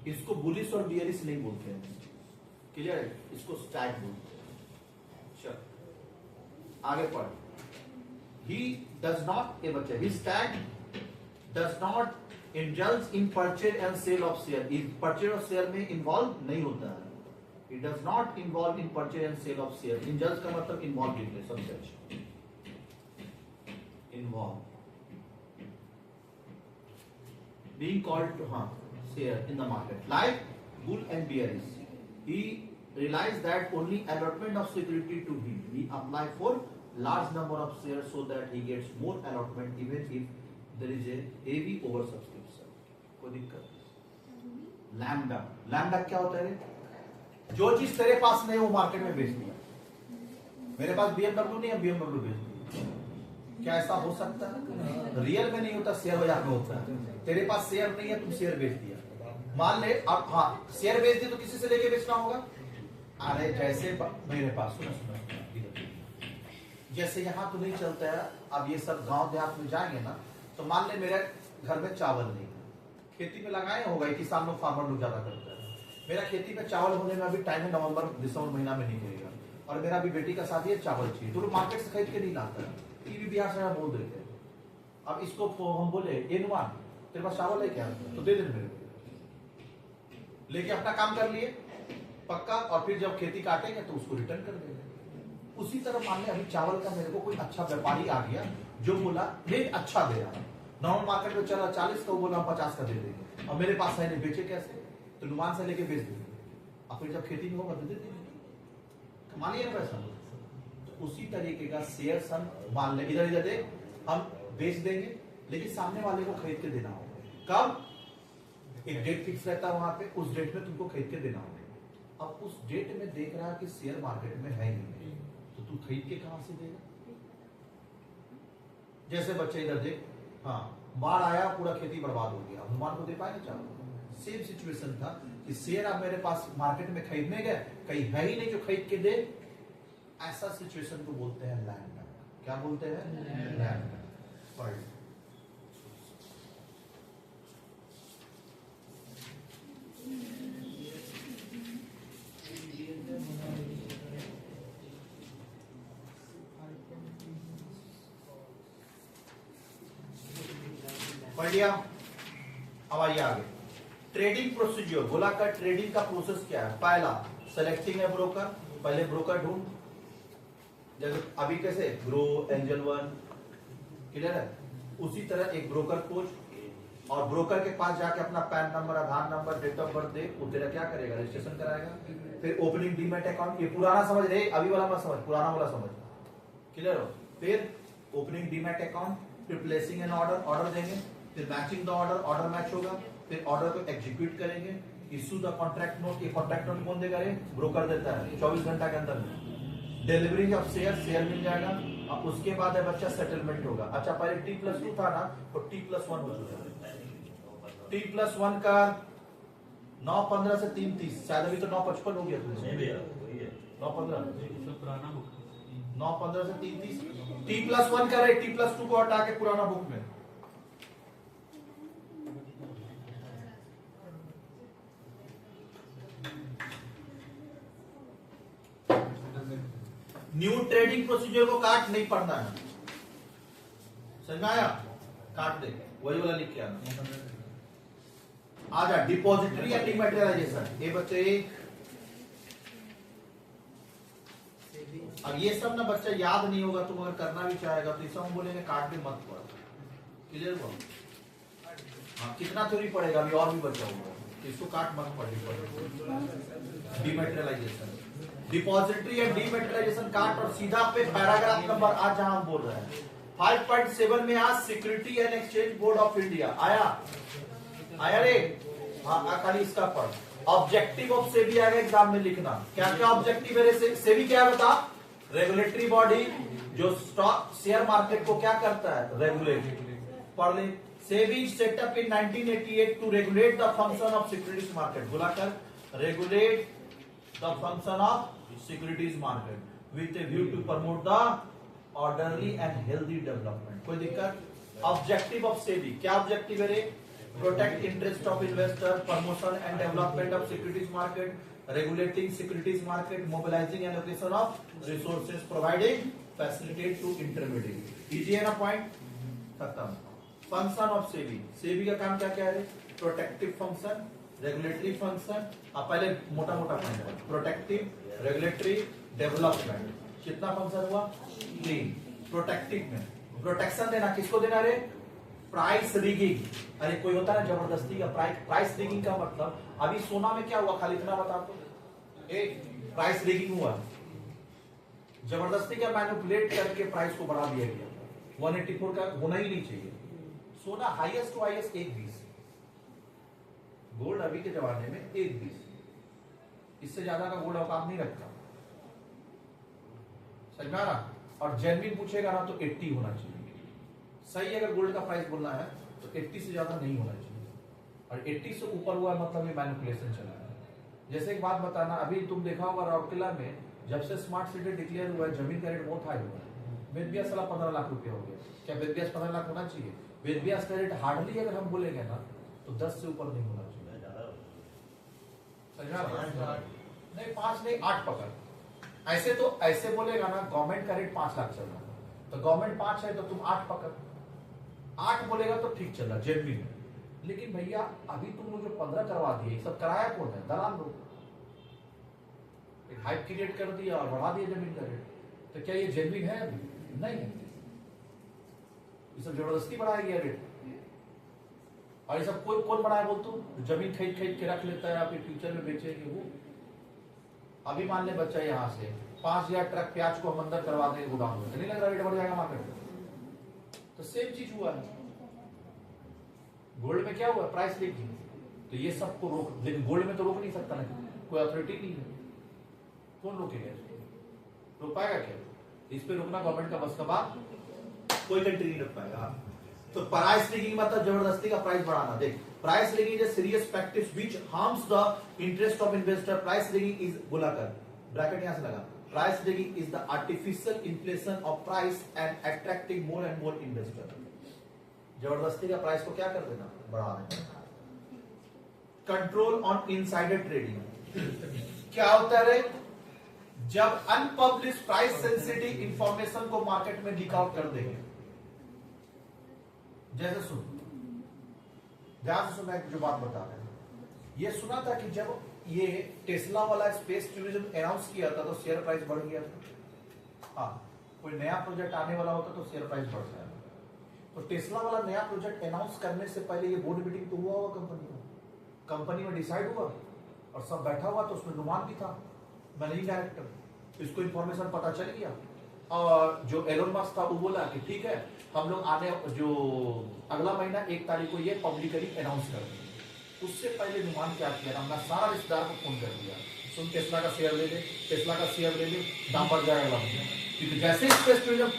इसको बुलिश और बियरिश नहीं बोलते हैं, क्लियर है? इसको स्टैक बोलते हैं। चल आगे पढ़। He does not, ये बच्चे, he stack does not indulge in purchase and sale of share. इस purchase और share में involve नहीं होता है। It does not involve in purchase and sale of share. Indulge का मतलब involve लिख ले, समझे? Involve, being called to, हाँ, share in the market, like bull and bearish. He realized that only allotment of security to him. He apply for large number of shares so that he gets more allotment even if there is a heavy oversubscription. कोई दिक्कत? Lambda, lambda क्या होता है? जो चीज तेरे पास नहीं वो मार्केट में बेच दिया। मेरे पास BMW नहीं है, BMW बेच दिया। क्या ऐसा हो सकता है? रियल में नहीं होता, शेयर बाजार में होता है। तेरे पास शेयर नहीं है, तुम शेयर बेच दिया, मान ले। अब हाँ, शेयर बेच दिया तो किसी से लेके बेचना होगा। अरे जैसे मेरे पास, सुनो जैसे यहाँ तो नहीं चलता है, अब ये सब गांव देहात में जाएंगे ना, तो मान ले मेरे घर में चावल नहीं है, खेती में लगाए होगा, किसान लोग फार्मर लोग ज्यादा करता है। मेरा खेती में चावल होने में अभी टाइम है, नवंबर दिसंबर महीना में निकलेगा, और मेरा भी बेटी का शादी है, चावल चाहिए, तो मार्केट से खरीद के नहीं लाता है, ये भी बिहार से बोल देते हैं। अब इसको हम बोले ए नुमान तेरे पास चावल है क्या, तो दे दे मेरे को, लेके अपना काम कर लिए पक्का, और फिर जब खेती काटेंगे तो उसको रिटर्न कर देंगे। उसी तरह मान ले अभी चावल का मेरे को कोई अच्छा व्यापारी आ गया जो बोला रेट अच्छा दे रहा है, नॉर्मल मार्केट में चला 40 का, बोला 50 का दे देंगे, और मेरे पास है नहीं, बेचे कैसे, तो नुमान से लेके बेच देंगे, और फिर जब खेती में होगा तो दे देंगे, कमा लिया पैसा। तो उसी तरीके का शेयर हम मान ले, इधर इधर दे, हम बेच देंगे, लेकिन सामने वाले को खरीद के देना होगा। कब? एक डेट फिक्स रहता है वहां पे, उस डेट में तुमको खरीद के देना होगा। अब उस डेट में देख रहा है कि शेयर मार्केट में है ही नहीं, तो तू खरीद के कहां से देगा? जैसे बच्चे इधर देख, हाँ बाढ़ आया, पूरा खेती बर्बाद हो गया, अनुमान को दे पाए ना चाहो। सेम सिचुएशन था कि शेयर आप मेरे पास मार्केट में खरीदने गए, कहीं है ही नहीं जो खरीद के दे। ऐसा सिचुएशन को बोलते हैं लैंड बैंक। क्या बोलते हैं? Land bank. पढ़ लिया? अब आइए आगे। ट्रेडिंग प्रोसीजर बोला कर, ट्रेडिंग का प्रोसेस क्या है? पहला सेलेक्टिंग है ब्रोकर, पहले ब्रोकर ढूंढ, जैसे अभी कैसे ग्रो, एंजल वन, क्लियर है? उसी तरह एक ब्रोकर खोज और ब्रोकर के पास जाके अपना PAN number, Aadhaar number, date of birth दे, वो तेरा क्या करेगा? रजिस्ट्रेशन कराएगा। फिर ओपनिंग डीमैट अकाउंट, ये पुराना समझ रहे, अभी वाला मत समझ, पुराना वाला समझ, क्लियर हो? फिर ओपनिंग डीमैट अकाउंट, फिर प्लेसिंग एन ऑर्डर, ऑर्डर देंगे, फिर matching the order, order match होगा, फिर ऑर्डर को एग्जीक्यूट करेंगे, इशू द कॉन्ट्रैक्ट नोट। ये कॉन्ट्रैक्ट नोट कौन देगा? ब्रोकर देता है 24 घंटा के अंदर में। डिलीवरी ऑफ शेयर, शेयर मिल जाएगा, और उसके बाद है बच्चा सेटलमेंट होगा। अच्छा पहले T+2 था ना, तो T+1 हो चुका है। T+1 का 9-15 से 3-30, शायद अभी तो 9-55 हो गया तुमसे। 9-15 9-15 से 3-30। T+1 करे, T+2 को हटा के पुराना बुक में। न्यू ट्रेडिंग प्रोसीजर को काट नहीं पड़ना है, समझ में आया? काट दे, वही वाला लिख के आना। आजा डिपॉजिटरी या डिमैटेरियलाइजेशन, ये बच्चे अब ये सब ना बच्चा याद नहीं होगा, तुम अगर करना भी चाहेगा तो इसे हम बोलेंगे काट दे मत पढ़, क्लियर हुआ? हाँ कितना थ्योरी पड़ेगा, अभी और भी बचा होगा, इसको काट मत पढ़। डिमैटेरियलाइजेशन, डिपॉजिटरी एंड डिमैटेरियलाइजेशन काट, और सीधा पे पैराग्राफ नंबर आज जहां हम बोल रहे हैं 5.7 में आज security and exchange board of India आया रे। हाँ खाली इसका पढ़। ऑब्जेक्टिव ऑफ सेबी आएगा एग्जाम में लिखना, क्या क्या ऑब्जेक्टिव है सेबी, क्या बता? रेगुलेटरी बॉडी जो स्टॉक शेयर मार्केट को क्या करता है? रेगुलेट। पढ़ ले। SEBI setup in 1988 to regulate the function of securities market, बोला कर regulate the function of securities market with a view to promote the orderly and healthy development। कोई दिक्कत? ऑब्जेक्टिव ऑफ सेबी, क्या ऑब्जेक्टिव है रे? Protect interest of investor, promotion and development of securities market, regulating securities market, mobilising and allocation of resources, providing facilitate to intermediate. Easy है ना point? खत्म। Function of SEBI, SEBI का काम क्या क्या है? प्रोटेक्टिव फंक्शन, रेगुलेटरी फंक्शन, पहले मोटा मोटा पॉइंट, प्रोटेक्टिव, रेगुलेटरी, डेवलपमेंट, कितना फंक्शन हुआ? 3। प्रोटेक्टिव में प्रोटेक्शन देना, किसको देना रे? Price rigging. अरे कोई होता है जबरदस्ती का प्राइस रिगिंग का मतलब, अभी सोना में क्या हुआ खाली इतना बता दो, एक प्राइस रिगिंग हुआ, जबरदस्ती का मैनिपुलेट करके प्राइस को बढ़ा दिया गया। 184 का होना ही नहीं चाहिए। सोना हाईएस्ट टू हाईएस्ट 1.20, गोल्ड अभी के जमाने में 1.20, इससे ज्यादा का गोल्ड औकात नहीं रखता, समझ में आ रहा? और जेन्युइन पूछेगा ना तो 80 होना चाहिए। सही अगर गोल्ड का प्राइस बोलना है तो 80 से ज्यादा नहीं होना चाहिए, और 80 से ऊपर हुआ मतलब ये मैनिपुलेशन चला है। जैसे एक बात बताना, अभी तुम देखा होगा राउरकेला में जब से स्मार्ट सिटी डिक्लेयर हुआ है, जमीन का रेट बहुत हाई हुआ है। वेदव्यास साला 15 लाख रुपया हो गया। क्या वेदव्यास 15 लाख होना चाहिए? वेदव्यास का रेट हार्डली अगर हम बोलेंगे ना तो 10 से ऊपर नहीं होना चाहिए। नहीं 5 नहीं 8 पकड़। ऐसे तो ऐसे बोलेगा ना, गवर्नमेंट का रेट 5 लाख चल रहा है तो गवर्नमेंट 5 है तो तुम 8 पकड़, 8 बोलेगा तो ठीक चल रहा जेन्युइन। लेकिन भैया अभी तुम लोग जो 15 करवा दिए, सब कराया कौन है? दलाल लोग। एक हाइप क्रिएट कर दिया और बढ़ा दिया जमीन का रेट, तो क्या ये जेन्युइन है? अभी नहीं है, ये सब जबरदस्ती बढ़ाया गया रेट। और ये सब कोई कौन बढ़ाया बोल? तू जमीन खरीद के रख लेता है या फिर फ्यूचर में बेचेंगे वो। अभी मान ले बच्चा यहाँ से 5000 ट्रक प्याज को हम अंदर करवा देंगे गोदाम में, तो नहीं लग रहा रेट बढ़ जाएगा मार्केट में? तो सेम चीज हुआ है। गोल्ड में क्या हुआ, प्राइस लीकिंग। तो ये सबको रोक, लेकिन गोल्ड में तो रोक नहीं सकता ना, कोई अथॉरिटी नहीं है, कौन रोकेगा इसको, रोक पाएगा क्या? इस पे रोकना गवर्नमेंट का बस का बात, कोई कंट्री नहीं रोक पाएगा। तो प्राइस लीकिंग मतलब जबरदस्ती का प्राइस बढ़ाना। देख, price leaking is serious practice which harms the interest of investor. Price leaking is, बोला कर, ब्रैकेट यहां से लगा, price leaking is the artificial inflation of price and attracting more and more investor. जबरदस्ती का प्राइस को क्या कर देना, बढ़ा देना। कंट्रोल ऑन इनसाइडर ट्रेडिंग क्या होता है रे? जब अनपब्लिश प्राइस सेंसिटिव इंफॉर्मेशन को मार्केट में लीक आउट कर देंगे। जैसे सुन, ध्यान से सुना, जो बात बता रहे हैं, ये सुना था कि जब ये टेस्ला वाला स्पेस टूरिज्म अनाउंस किया था तो शेयर प्राइस बढ़ गया था। हाँ, कोई नया प्रोजेक्ट आने वाला होता तो शेयर प्राइस बढ़ जाएगा। तो टेस्ला वाला नया प्रोजेक्ट अनाउंस करने से पहले ये बोर्ड मीटिंग तो हुआ होगा कंपनी में डिसाइड हुआ और सब बैठा हुआ, तो उसमें नुमान भी था, मैनेजिंग डायरेक्टर। इसको इंफॉर्मेशन पता चल गया और जो एलोन मस्क था वो बोला कि ठीक है, हम लोग आने जो अगला महीना 1 तारीख को ये पब्लिकली अनाउंस कर देंगे। उससे पहले नुमान क्या किया, हमने सारा रिश्तेदार को फोन कर दिया, सुन टेस्ला का शेयर ले ले, टेस्ला का शेयर ले ले, दाम बढ़ जाएगा अगला महीना, क्योंकि जैसे ही स्पेस टूरिज्म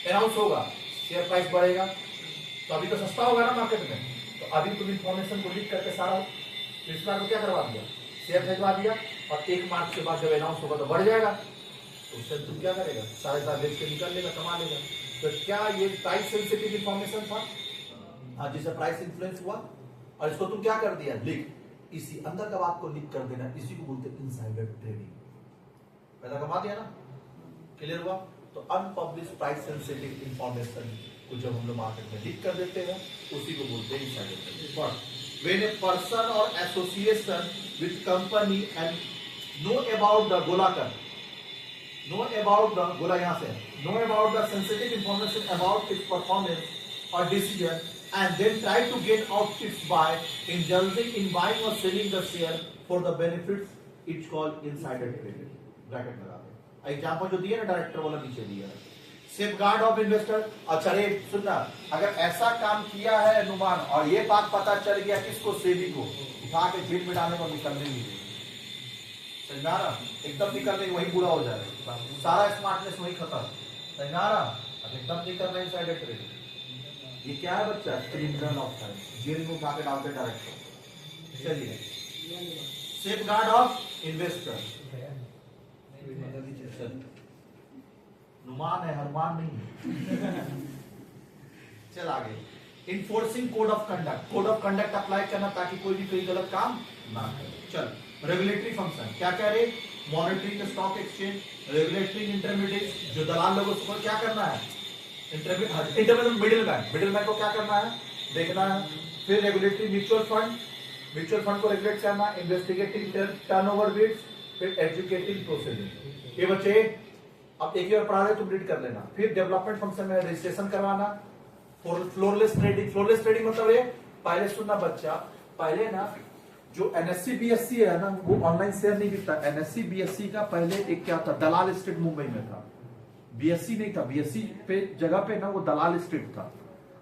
अनाउंस होगा शेयर प्राइस बढ़ेगा। तो अभी तो सस्ता होगा ना मार्केट में, तो अभी तुम इंफॉर्मेशन को लीक करके सारा टेस्ला को क्या करवा दिया, शेयर भेजवा दिया, और 1 मार्च के बाद जब अनाउंस होगा तो बढ़ जाएगा। तो उससे तुम क्या करेगा, साढ़े 7 बेच के निकल लेगा, कमा लेगा। तो क्या ये प्राइस सेंसिटिव इंफॉर्मेशन था, हाँ, जिससे प्राइस इन्फ्लुएंस हुआ, और इसको तुम क्या कर दिया, लीक। इसी अंदर का बात को लीक कर देना, इसी को बोलते हैं इनसाइडर ट्रेडिंग। पैसा कमा दिया ना, क्लियर हुआ। तो अनपब्लिश प्राइस सेंसिटिव इंफॉर्मेशन को जब हम लोग मार्केट में लीक कर देते हैं, उसी को बोलते हैं insider trading. When a person or association with company and know about the गोलाकर, know about the गोला यहाँ से, know about the sensitive information about its performance or decision, and then try to get out its buy, indulging in buying or selling the share for the benefits, it's called insider trading. Bracket लगा दे। Example जो दिए ना director वाला नीचे दिया है, safeguard of investor. अच्छा रे सुनना, अगर ऐसा काम किया है अनुमान और ये बात पता चल गया किसको, सेबी को, उठा के जेल में डालने को निकलने नहीं देंगे, समझा रहा, एकदम निकलने वही पूरा हो जाएगा, सारा स्मार्टनेस वही खत्म, समझा रहा, एकदम नहीं कर रहे इनसाइडर ट्रेडिंग। ये क्या है बच्चा, क्रिमिनल ऑफेंस, जेल में उठा के डालते डायरेक्टर। चलिए, सेफगार्ड ऑफ इन्वेस्टर, नुमान है, हनुमान नहीं। चल आगे, enforcing code of conduct, code of conduct apply करना ताकि कोई भी कोई गलत काम ना करे। चल, रेगुलेटरी फंक्शन क्या कह रहे, monitoring stock exchange, regulatory intermediate, जो दलाल लोगों को क्या करना है, इंटरमीडिएट मिडिल मैन को क्या करना है, देखना है। फिर रेगुलेटरी म्यूचुअल फंड को रेगुलेट करना, इन्वेस्टिगेटिंग टर्नओवर बिड्स, फिर एजुकेटिंग प्रोसीडिंग। ये बच्चे अब एक ही बार पढ़ा रहे तो रीड कर लेना। फिर डेवलपमेंट फंक्शन में रजिस्ट्रेशन करवाना, फ्लोरलेस ट्रेडिंग। फ्लोरलेस ट्रेडिंग मतलब ये, पहले सुनना बच्चा, पहले ना जो एनएससी बीएससी है ना, वो ऑनलाइन शेयर नहीं बिकता। एनएससी बीएससी का पहले एक क्या था, दलाल स्ट्रीट मुंबई में था, बीएससी नहीं था। बीएससी पे जगह पे ना वो दलाल स्ट्रीट था,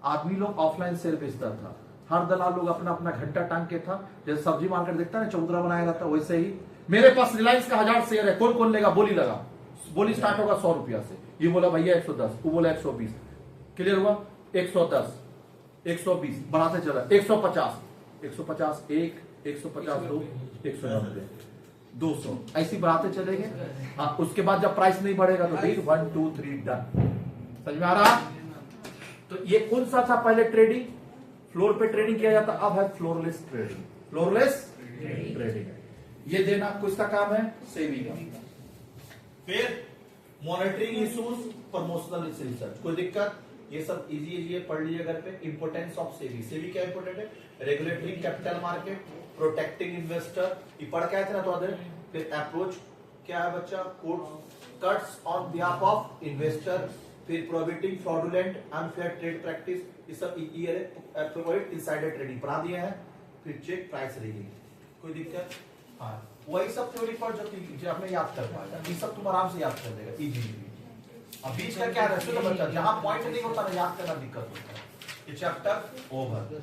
आदमी लोग ऑफलाइन शेयर बेचता था, हर दलाल लोग अपना अपना घंटा टांग के था। जैसे सब्जी मार्केट देखता है ना, चौधरा बनाया जाता, वैसे ही मेरे पास रिलायंस का 1000 शेयर है, कौन कौन लेगा, बोली लगा, बोली स्टार्ट होगा 100 रुपया से, ये बोला भैया 110, वो बोला 120, क्लियर हुआ, 110, 120 बढ़ाते चला, 150, 150 1, 150 2, 190, 200, ऐसी बढ़ाते चलेंगे। हाँ, उसके बाद जब प्राइस नहीं बढ़ेगा तो ठीक, 1 2 3 डन। समझ में आ रहा? तो ये कौन सा था पहले, ट्रेडिंग, फ्लोर पे ट्रेडिंग किया जाता, अब है फ्लोरलेस ट्रेडिंग। फ्लोरलेस ट्रेडिंग ये देना किसका काम है, सेबी का। फिर मॉनिटरिंग इश्यूज, प्रमोशनल रिसर्च, कोई दिक्कत, ये सब इजी पढ़ लीजिए घर पे। इंपोर्टेंस ऑफ सेबी, सेबी क्या इंपोर्टेंट है, regulatory capital market, protecting investor, ये पढ़ के आए थे ना तो। फिर अप्रोच क्या है बच्चा, court cuts on behalf of investor, फिर prohibiting fraudulent unfair trade practice, ये सब इनसाइडर ट्रेडिंग पढ़ा दिए हैं। फिर चेक प्राइस रीडिंग, कोई दिक्कत, हाँ वही सब थ्योरी पर जो आपने याद कर पाएगा, ये सब तुम आराम से याद कर लेगा इजीली। अब बीच का क्या रहता है बच्चा, जहां पॉइंट नहीं होता ना याद करना दिक्कत होता है। ये चैप्टर ओवर।